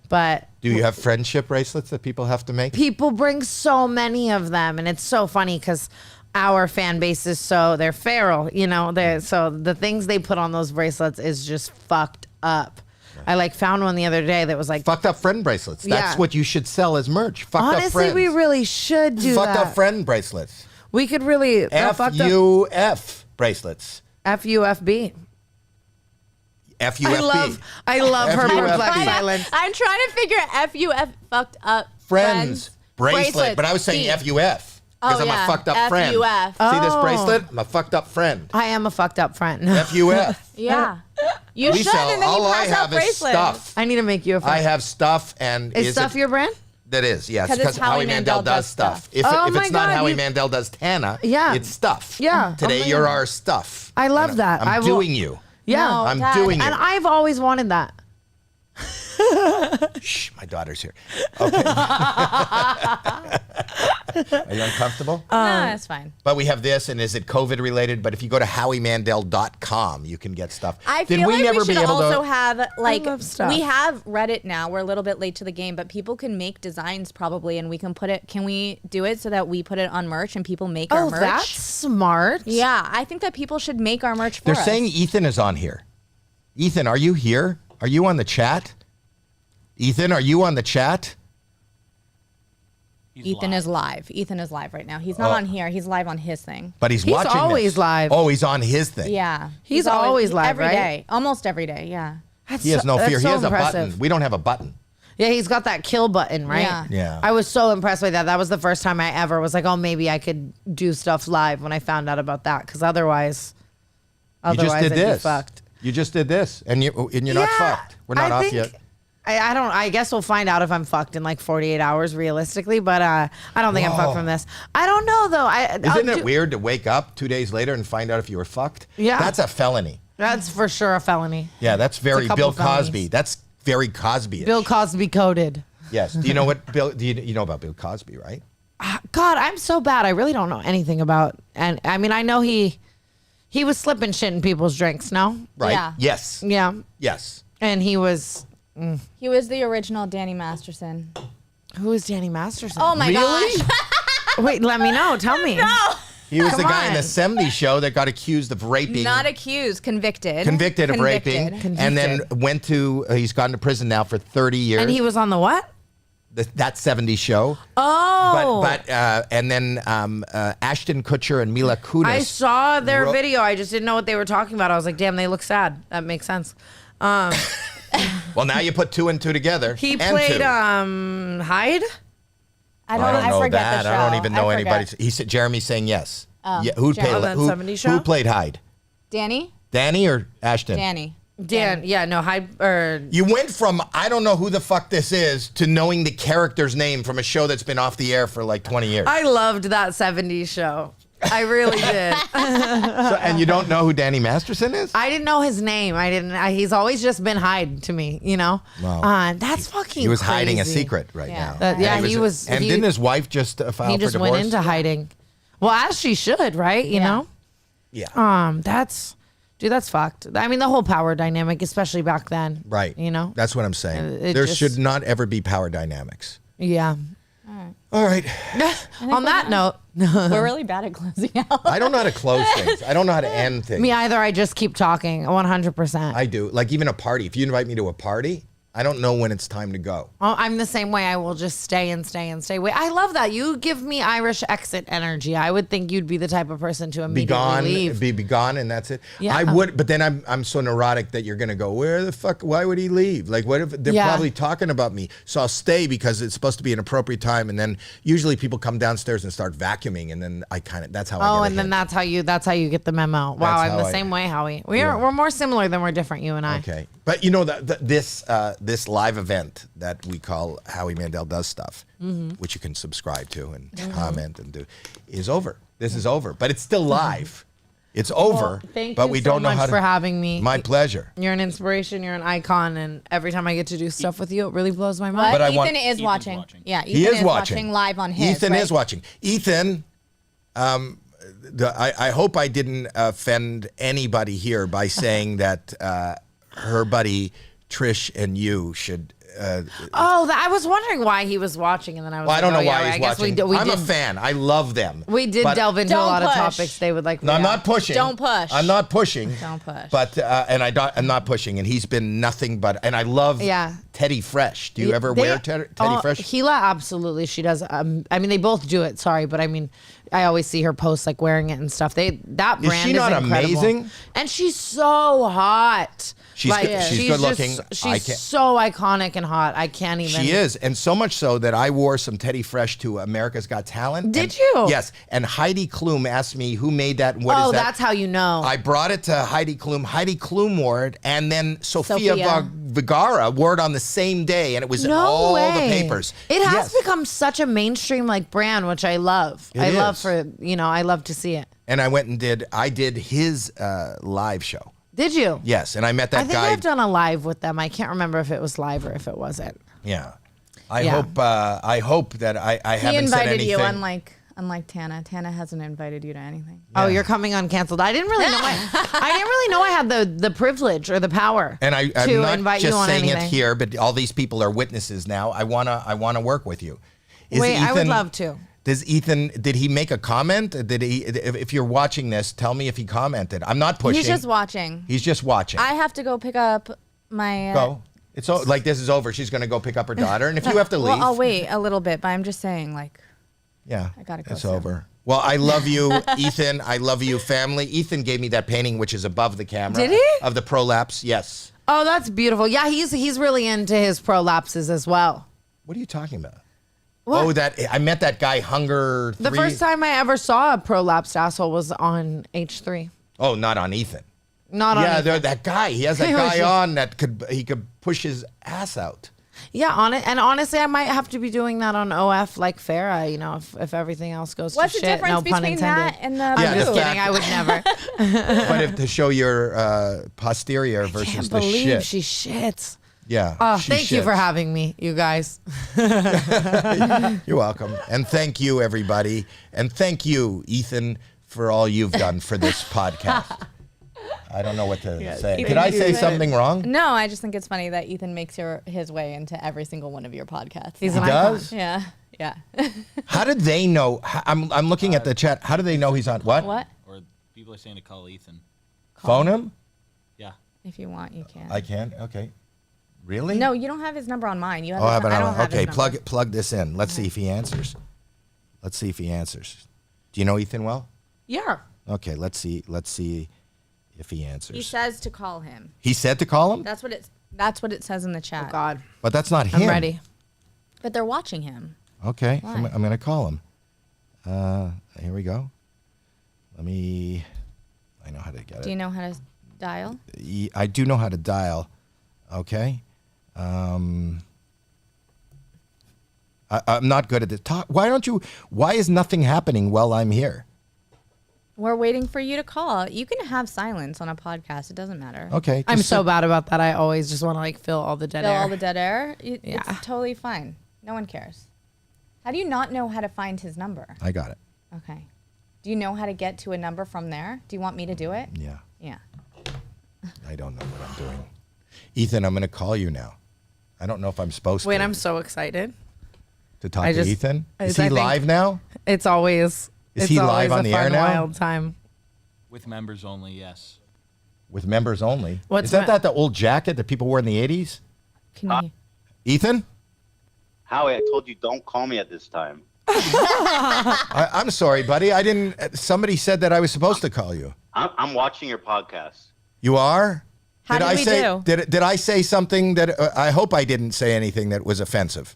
But do you have friendship bracelets that people have to make? people bring so many of them, and it's so funny because our fan base is they're feral, so the things they put on those bracelets is just fucked up. I found one the other day that was like, Fucked up friend bracelets. That's Yeah. what you should sell as merch. Fucked up honestly, friends. we really should do Fucked that. up friend bracelets. We could really FUF bracelets. FUFB. FUFB. I love her FUFB. perplexed silence. I'm trying to figure FUF fucked up Friends bracelet. bracelets. But I was saying B. FUF. Because I'm a fucked up friend. FUF. See this Oh. bracelet? I'm a fucked up friend. I am a fucked up friend. FUF. Yeah. You We should, sell, and then you all I pass out have is bracelets. stuff. I need to make you a friend. I have stuff and Is Stuff your brand? That is, yes. 'Cause it's Howie Mandel Does Stuff. If Oh my it's not God, Howie you- Mandel Does Tana, Yeah. it's Stuff. Yeah. Today Oh my you're God. our stuff. I love that. I'm I will- doing you. Yeah. No, I'm Dad. doing And you. I've always wanted that. Shh, my daughter's here. Okay. Are you uncomfortable? No, it's fine. But we have this, and is it COVID related? But if you go to HowieMandel.com, you can get stuff. I Did feel we like never we should be able also to? have love stuff. we have Reddit now. We're a little bit late to the game, but people can make designs probably, and we can put it. Can we do it so that we put it on merch and people make our Oh, merch? that's smart. Yeah, I think that people should make our merch for They're us. saying Ethan is on here. Ethan, are you here? Are you on the chat? Ethan, are you on the chat? Ethan is live. Ethan is live right now. He's not on here. He's live on his thing. But he's He's watching always this. live. Oh, he's on his thing. Yeah, He's always live, every right? day, almost every day. Yeah. That's He has no that's fear. so He has impressive. a button. We don't have a button. Yeah, he's got that kill button, right? Yeah. Yeah. I was so impressed by that. That was the first time I ever was like, oh, maybe I could do stuff live when I found out about that. Because otherwise You just did I'd be this. fucked. You just did this, and you're not Yeah, fucked. We're not I off think- yet. I don't. I guess we'll find out if I'm fucked in like 48 hours, realistically. But I don't think I'm fucked from this. I don't know though. Isn't it weird to wake up 2 days later and find out if you were fucked? Yeah. That's a felony. That's for sure a felony. Yeah, that's very couple Bill felonies. Cosby. That's very Cosby. Bill Cosby coded. Yes. Do you know what Bill? Do you know about Bill Cosby, right? God, I'm so bad. I really don't know anything about. And I mean, I know he was slipping shit in people's drinks. No. Right. Yeah. Yes. Yeah. Yes. And he was. He was the original Danny Masterson. Who is Danny Masterson? Oh my Really? gosh. Wait, let me know. Tell me. He was the Come guy in the on. 70s show that got accused of raping. Not accused, convicted. Convicted of raping, and then went to. He's gone to prison now for 30 years. And he was on the what? That 70s show. Oh. But and then Ashton Kutcher and Mila Kunis. I saw their Ro- video. I just didn't know what they were talking about. I was like, damn, they look sad. That makes sense. Well, now you put 2 and 2 together. He and played 2. I Hyde. don't, I don't know forget that. the show. I don't even know I anybody. forget. He said Jeremy's saying yes. Oh, Yeah, who Jeremy. played On that who, 70s show? who played Hyde? Danny? Danny or Ashton? Danny. Dan. Yeah, no, Hyde. Or You went from I don't know who the fuck this is to knowing the character's name from a show that's been off the air for like 20 years. I loved that 70s show. I really did. And you don't know who Danny Masterson is? I didn't know his name. I didn't. He's always just been Hyde to me, you know? Wow. That's fucking He was hiding a crazy. secret right Yeah. now. That- yeah, And he was- And he- didn't his wife just file He for just divorce? went into hiding. Well, as she should, right? You know? Yeah. That's fucked. I mean, the whole power dynamic, especially back then. Right. You know? That's what I'm saying. It There just- should not ever be power dynamics. Yeah. All right. On that note, We're really bad at closing out. I don't know how to close things. I don't know how to end things. Me either. I just keep talking 100%. I do. Like even a party. If you invite me to a party, I don't know when it's time to go. Oh, I'm the same way. I will just stay and stay and stay. Wait, I love that. You give me Irish exit energy. I would think you'd be the type of person to immediately leave. Be gone, and that's it. Yeah. I would, but then I'm so neurotic that you're gonna go, where the fuck? Why would he leave? Like, what if they're probably talking about me? So I'll stay because it's supposed to be an appropriate time, and then usually people come downstairs and start vacuuming, and then that's how. Oh, I and then that's how you get the memo. Wow, I'm the same way, Howie. We're more similar than we're different, you and I. Okay, but you know this live event that we call Howie Mandel Does Stuff, which you can subscribe to and comment and do, is over. This is over, but it's still live. It's over, Thank but you we so don't know much how to. for having me. My pleasure. You're an inspiration. You're an icon, and every time I get to do stuff with you, it really blows my mind. But I Ethan want- is watching. Yeah, Ethan He is watching live on his. Ethan right? is watching. Ethan, I hope I didn't offend anybody here by saying that her buddy Trish and you should. I was wondering why he was watching, and then I was Well, I don't know why I he's guess watching. I'm a fan. I love them. We did But- delve into a Don't lot of push. topics they would like. No, I'm not pushing. Don't push. I'm not pushing. Don't push. But I'm not pushing, and he's been nothing but. And I love Teddy Fresh. Do you ever wear Teddy Fresh? Gila, absolutely, she does. I mean, they both do it. Sorry, but I mean, I always see her post like wearing it and stuff. That brand Is she not incredible. amazing? And she's so hot. She's good looking. She's so iconic and hot. I can't even. She is, and so much so that I wore some Teddy Fresh to America's Got Talent. Did you? Yes. And Heidi Klum asked me who made that. What is that? That's how you know. I brought it to Heidi Klum. Heidi Klum wore it, and then Sofia Vergara wore it on the same day, and it was in all the papers. It has become such a mainstream like brand, which I love. I love to see it. And I went and did his live show. Did you? Yes, and I met that I think guy. I've done a live with them. I can't remember if it was live or if it wasn't. Yeah. I hope that I He haven't said invited anything. you, unlike Tana. Tana hasn't invited you to anything. Oh, you're coming on Canceled. I didn't really know. I didn't really know I had the privilege or the power. And I'm to not invite just you on saying anything. it here, but all these people are witnesses now. I wanna work with you. I would love to. Did he make a comment? Did he? If you're watching this, tell me if he commented. I'm not pushing. He's just watching. He's just watching. I have to go pick up my. Go. It's like this is over. She's gonna go pick up her daughter, and if you have to leave, Well, I'll wait a little bit, but I'm just saying, like. Yeah, I gotta go. It's soon. over. Well, I love you, Ethan. I love you, family. Ethan gave me that painting, which is above the camera. Did he? Of the prolapse. Yes. Oh, that's beautiful. Yeah, he's really into his prolapses as well. What are you talking about? What? Oh, that I met that guy Hunger 3. The first time I ever saw a prolapsed asshole was on H3. Oh, not on Ethan. Not on. Yeah, that guy. He has that guy on that could push his ass out. Yeah, and honestly, I might have to be doing that on OF like Farrah. You know, if everything else goes What's to the shit. difference No pun between intended. that and the? I'm just the kidding. fact- I would never. But if to show your posterior versus Can't the believe shit. she shits. Yeah. Oh, she thank you for shits. having me, you guys. You're welcome. And thank you, everybody. And thank you, Ethan, for all you've done for this podcast. I don't know what to say. Did I say something wrong? No, I just think it's funny that Ethan makes his way into every single one of your podcasts. He's He an icon. does? Yeah. How did they know? I'm looking at the chat. How do they know he's on? What? What? Or people are saying to call Ethan. Phone him? Yeah. If you want, you can. I can? Okay. Really? No, you don't have his number on mine. You have. Oh, I his, have it I don't on. have his Okay, number. plug this in. Let's see if he answers. Let's see if he answers. Do you know Ethan well? Yeah. Okay, let's see if he answers. He says to call him. He said to call him? That's what it says in the chat. Oh God. But that's not him. I'm ready. But they're watching him. Okay, Why? I'm going to call him. Here we go. I know how to get Do it. you know how to dial? I do know how to dial. Okay. I'm not good at this. Why is nothing happening while I'm here? We're waiting for you to call. You can have silence on a podcast. It doesn't matter. Okay. I'm just so bad about that. I always just want to like fill all the dead Fill air. all the dead air. Yeah. It's totally fine. No one cares. How do you not know how to find his number? I got it. Okay. Do you know how to get to a number from there? Do you want me to do it? Yeah. Yeah. I don't know what I'm doing. Ethan, I'm going to call you now. I don't know if I'm supposed Wait, to. I'm so excited. To talk to Ethan? Is he I think live now? It's always Is he live on the air now? Wild time. With members only, yes. With members only. What's Is that that? the old jacket that people wore in the 80s? Can you? Ethan? Howie, I told you don't call me at this time. I'm sorry, buddy. I didn't. Somebody said that I was supposed to call you. I'm watching your podcast. You are? How did I we say? do? Did I say something that I hope I didn't say anything that was offensive?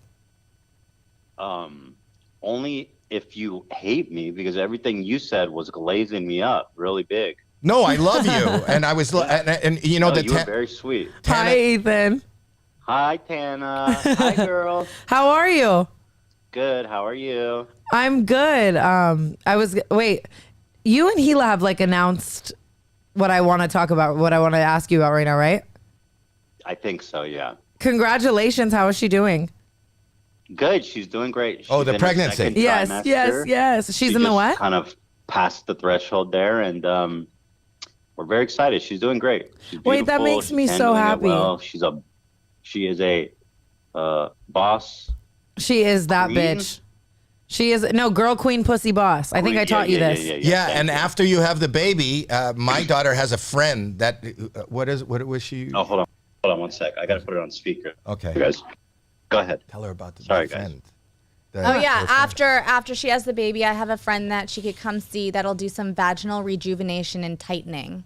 Only if you hate me, because everything you said was glazing me up really big. No, I love you, and I was, and you know No, that. you were very sweet. Hi, Ethan. Hi, Tana. Hi, girl. How are you? Good. How are you? I'm good. Wait, you and Hila have like announced what I want to talk about, what I want to ask you about right now, right? I think so. Yeah. Congratulations. How is she doing? Good. She's doing great. Oh, She's the in her pregnancy. second Yes, trimester. yes. She's She in the just what? Kind of passed the threshold there, and we're very excited. She's doing great. She's Wait, that beautiful. makes She's me so handling it happy. Well, she is a boss. She is that Queen? bitch. She is no girl queen pussy boss. I think I taught you this. Yeah, thank and you. after you have the baby, my daughter has a friend that. What was she? Oh, hold on 1 sec. I gotta put it on speaker. Okay. You guys, go ahead. Tell her about the Sorry, guys. friend. Oh yeah, after she has the baby, I have a friend that she could come see that'll do some vaginal rejuvenation and tightening.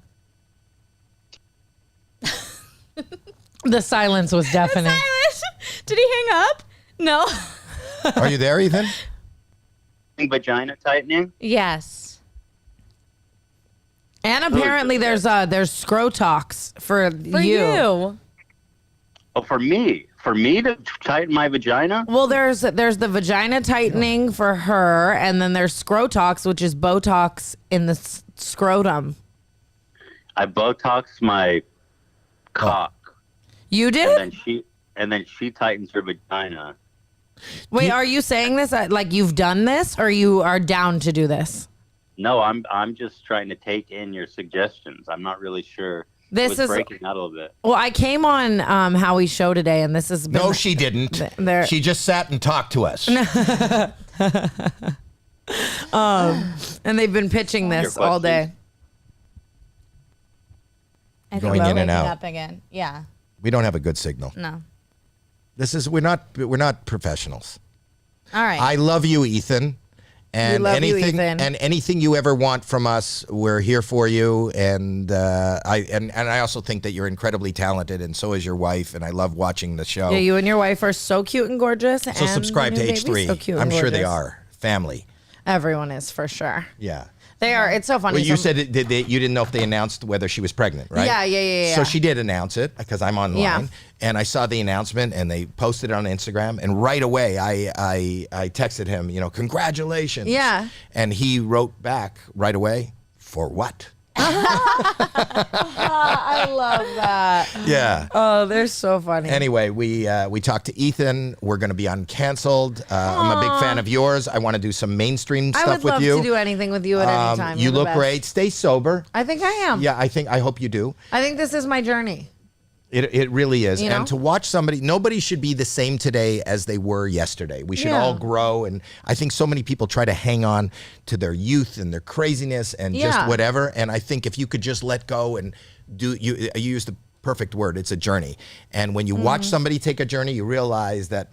The silence was deafening. Did he hang up? No. Are you there, Ethan? Vagina tightening. Yes. And apparently there's scrotox for you. Oh, for me to tighten my vagina. Well, there's the vagina tightening for her, and then there's scrotox, which is Botox in the scrotum. I Botox my cock, You and did? then she tightens her vagina. Wait, are you saying this like you've done this, or you are down to do this? No, I'm just trying to take in your suggestions. I'm not really sure. This it was is breaking out a little bit. Well, I came on Howie's show today, and this has been No, she didn't. there- She just sat and talked to us. and they've been pitching this all day. I think Going we're in and waking out. up again. Yeah. We don't have a good signal. No. We're not professionals. All right. I love you, Ethan. And love you, anything Ethan. and anything you ever want from us, we're here for you. And I also think that you're incredibly talented, and so is your wife. And I love watching the show. Yeah, you and your wife are so cute and gorgeous. So and subscribe the to new baby's H3. so cute I'm and sure they gorgeous. are family. Everyone is for sure. Yeah. They are. It's so funny. Well, you said you didn't know if they announced whether she was pregnant, right? Yeah. So she did announce it because I'm online, Yeah. and I saw the announcement, and they posted it on Instagram, and right away I texted him, congratulations. Yeah. And he wrote back right away, for what? I love that. Yeah. Oh, they're so funny. Anyway, we talked to Ethan. We're going to be uncanceled. I'm a big fan of yours. I want to do some mainstream I stuff would with you. love to do anything with you at any time. You You're the look best. great. Stay sober. I think I am. Yeah, I hope you do. I think this is my journey. It really is. You know? And to watch nobody should be the same today as they were yesterday. We should Yeah. all grow. And I think so many people try to hang on to their youth and their craziness and just Yeah. whatever. And I think if you could just let go and you use the perfect word, it's a journey. And when you Mm-hmm. watch somebody take a journey, you realize that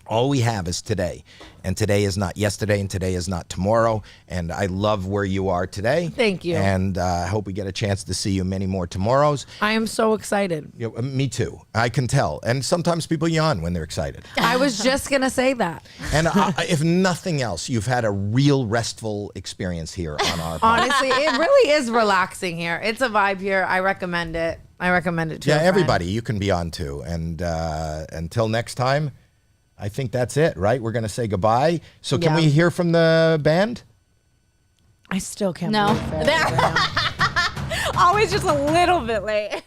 all we have is today. And today is not yesterday, and today is not tomorrow. And I love where you are today. Thank you. And I hope we get a chance to see you many more tomorrows. I am so excited. Me too. I can tell. And sometimes people yawn when they're excited. I was just going to say that. And if nothing else, you've had a real restful experience here on our podcast. Honestly, it really is relaxing here. It's a vibe here. I recommend it. I recommend it to a Yeah, friend. everybody, you can be on too. And until next time, I think that's it, right? We're going to say goodbye. So can Yeah. we hear from the band? I still can't No. believe it. Always just a little bit late.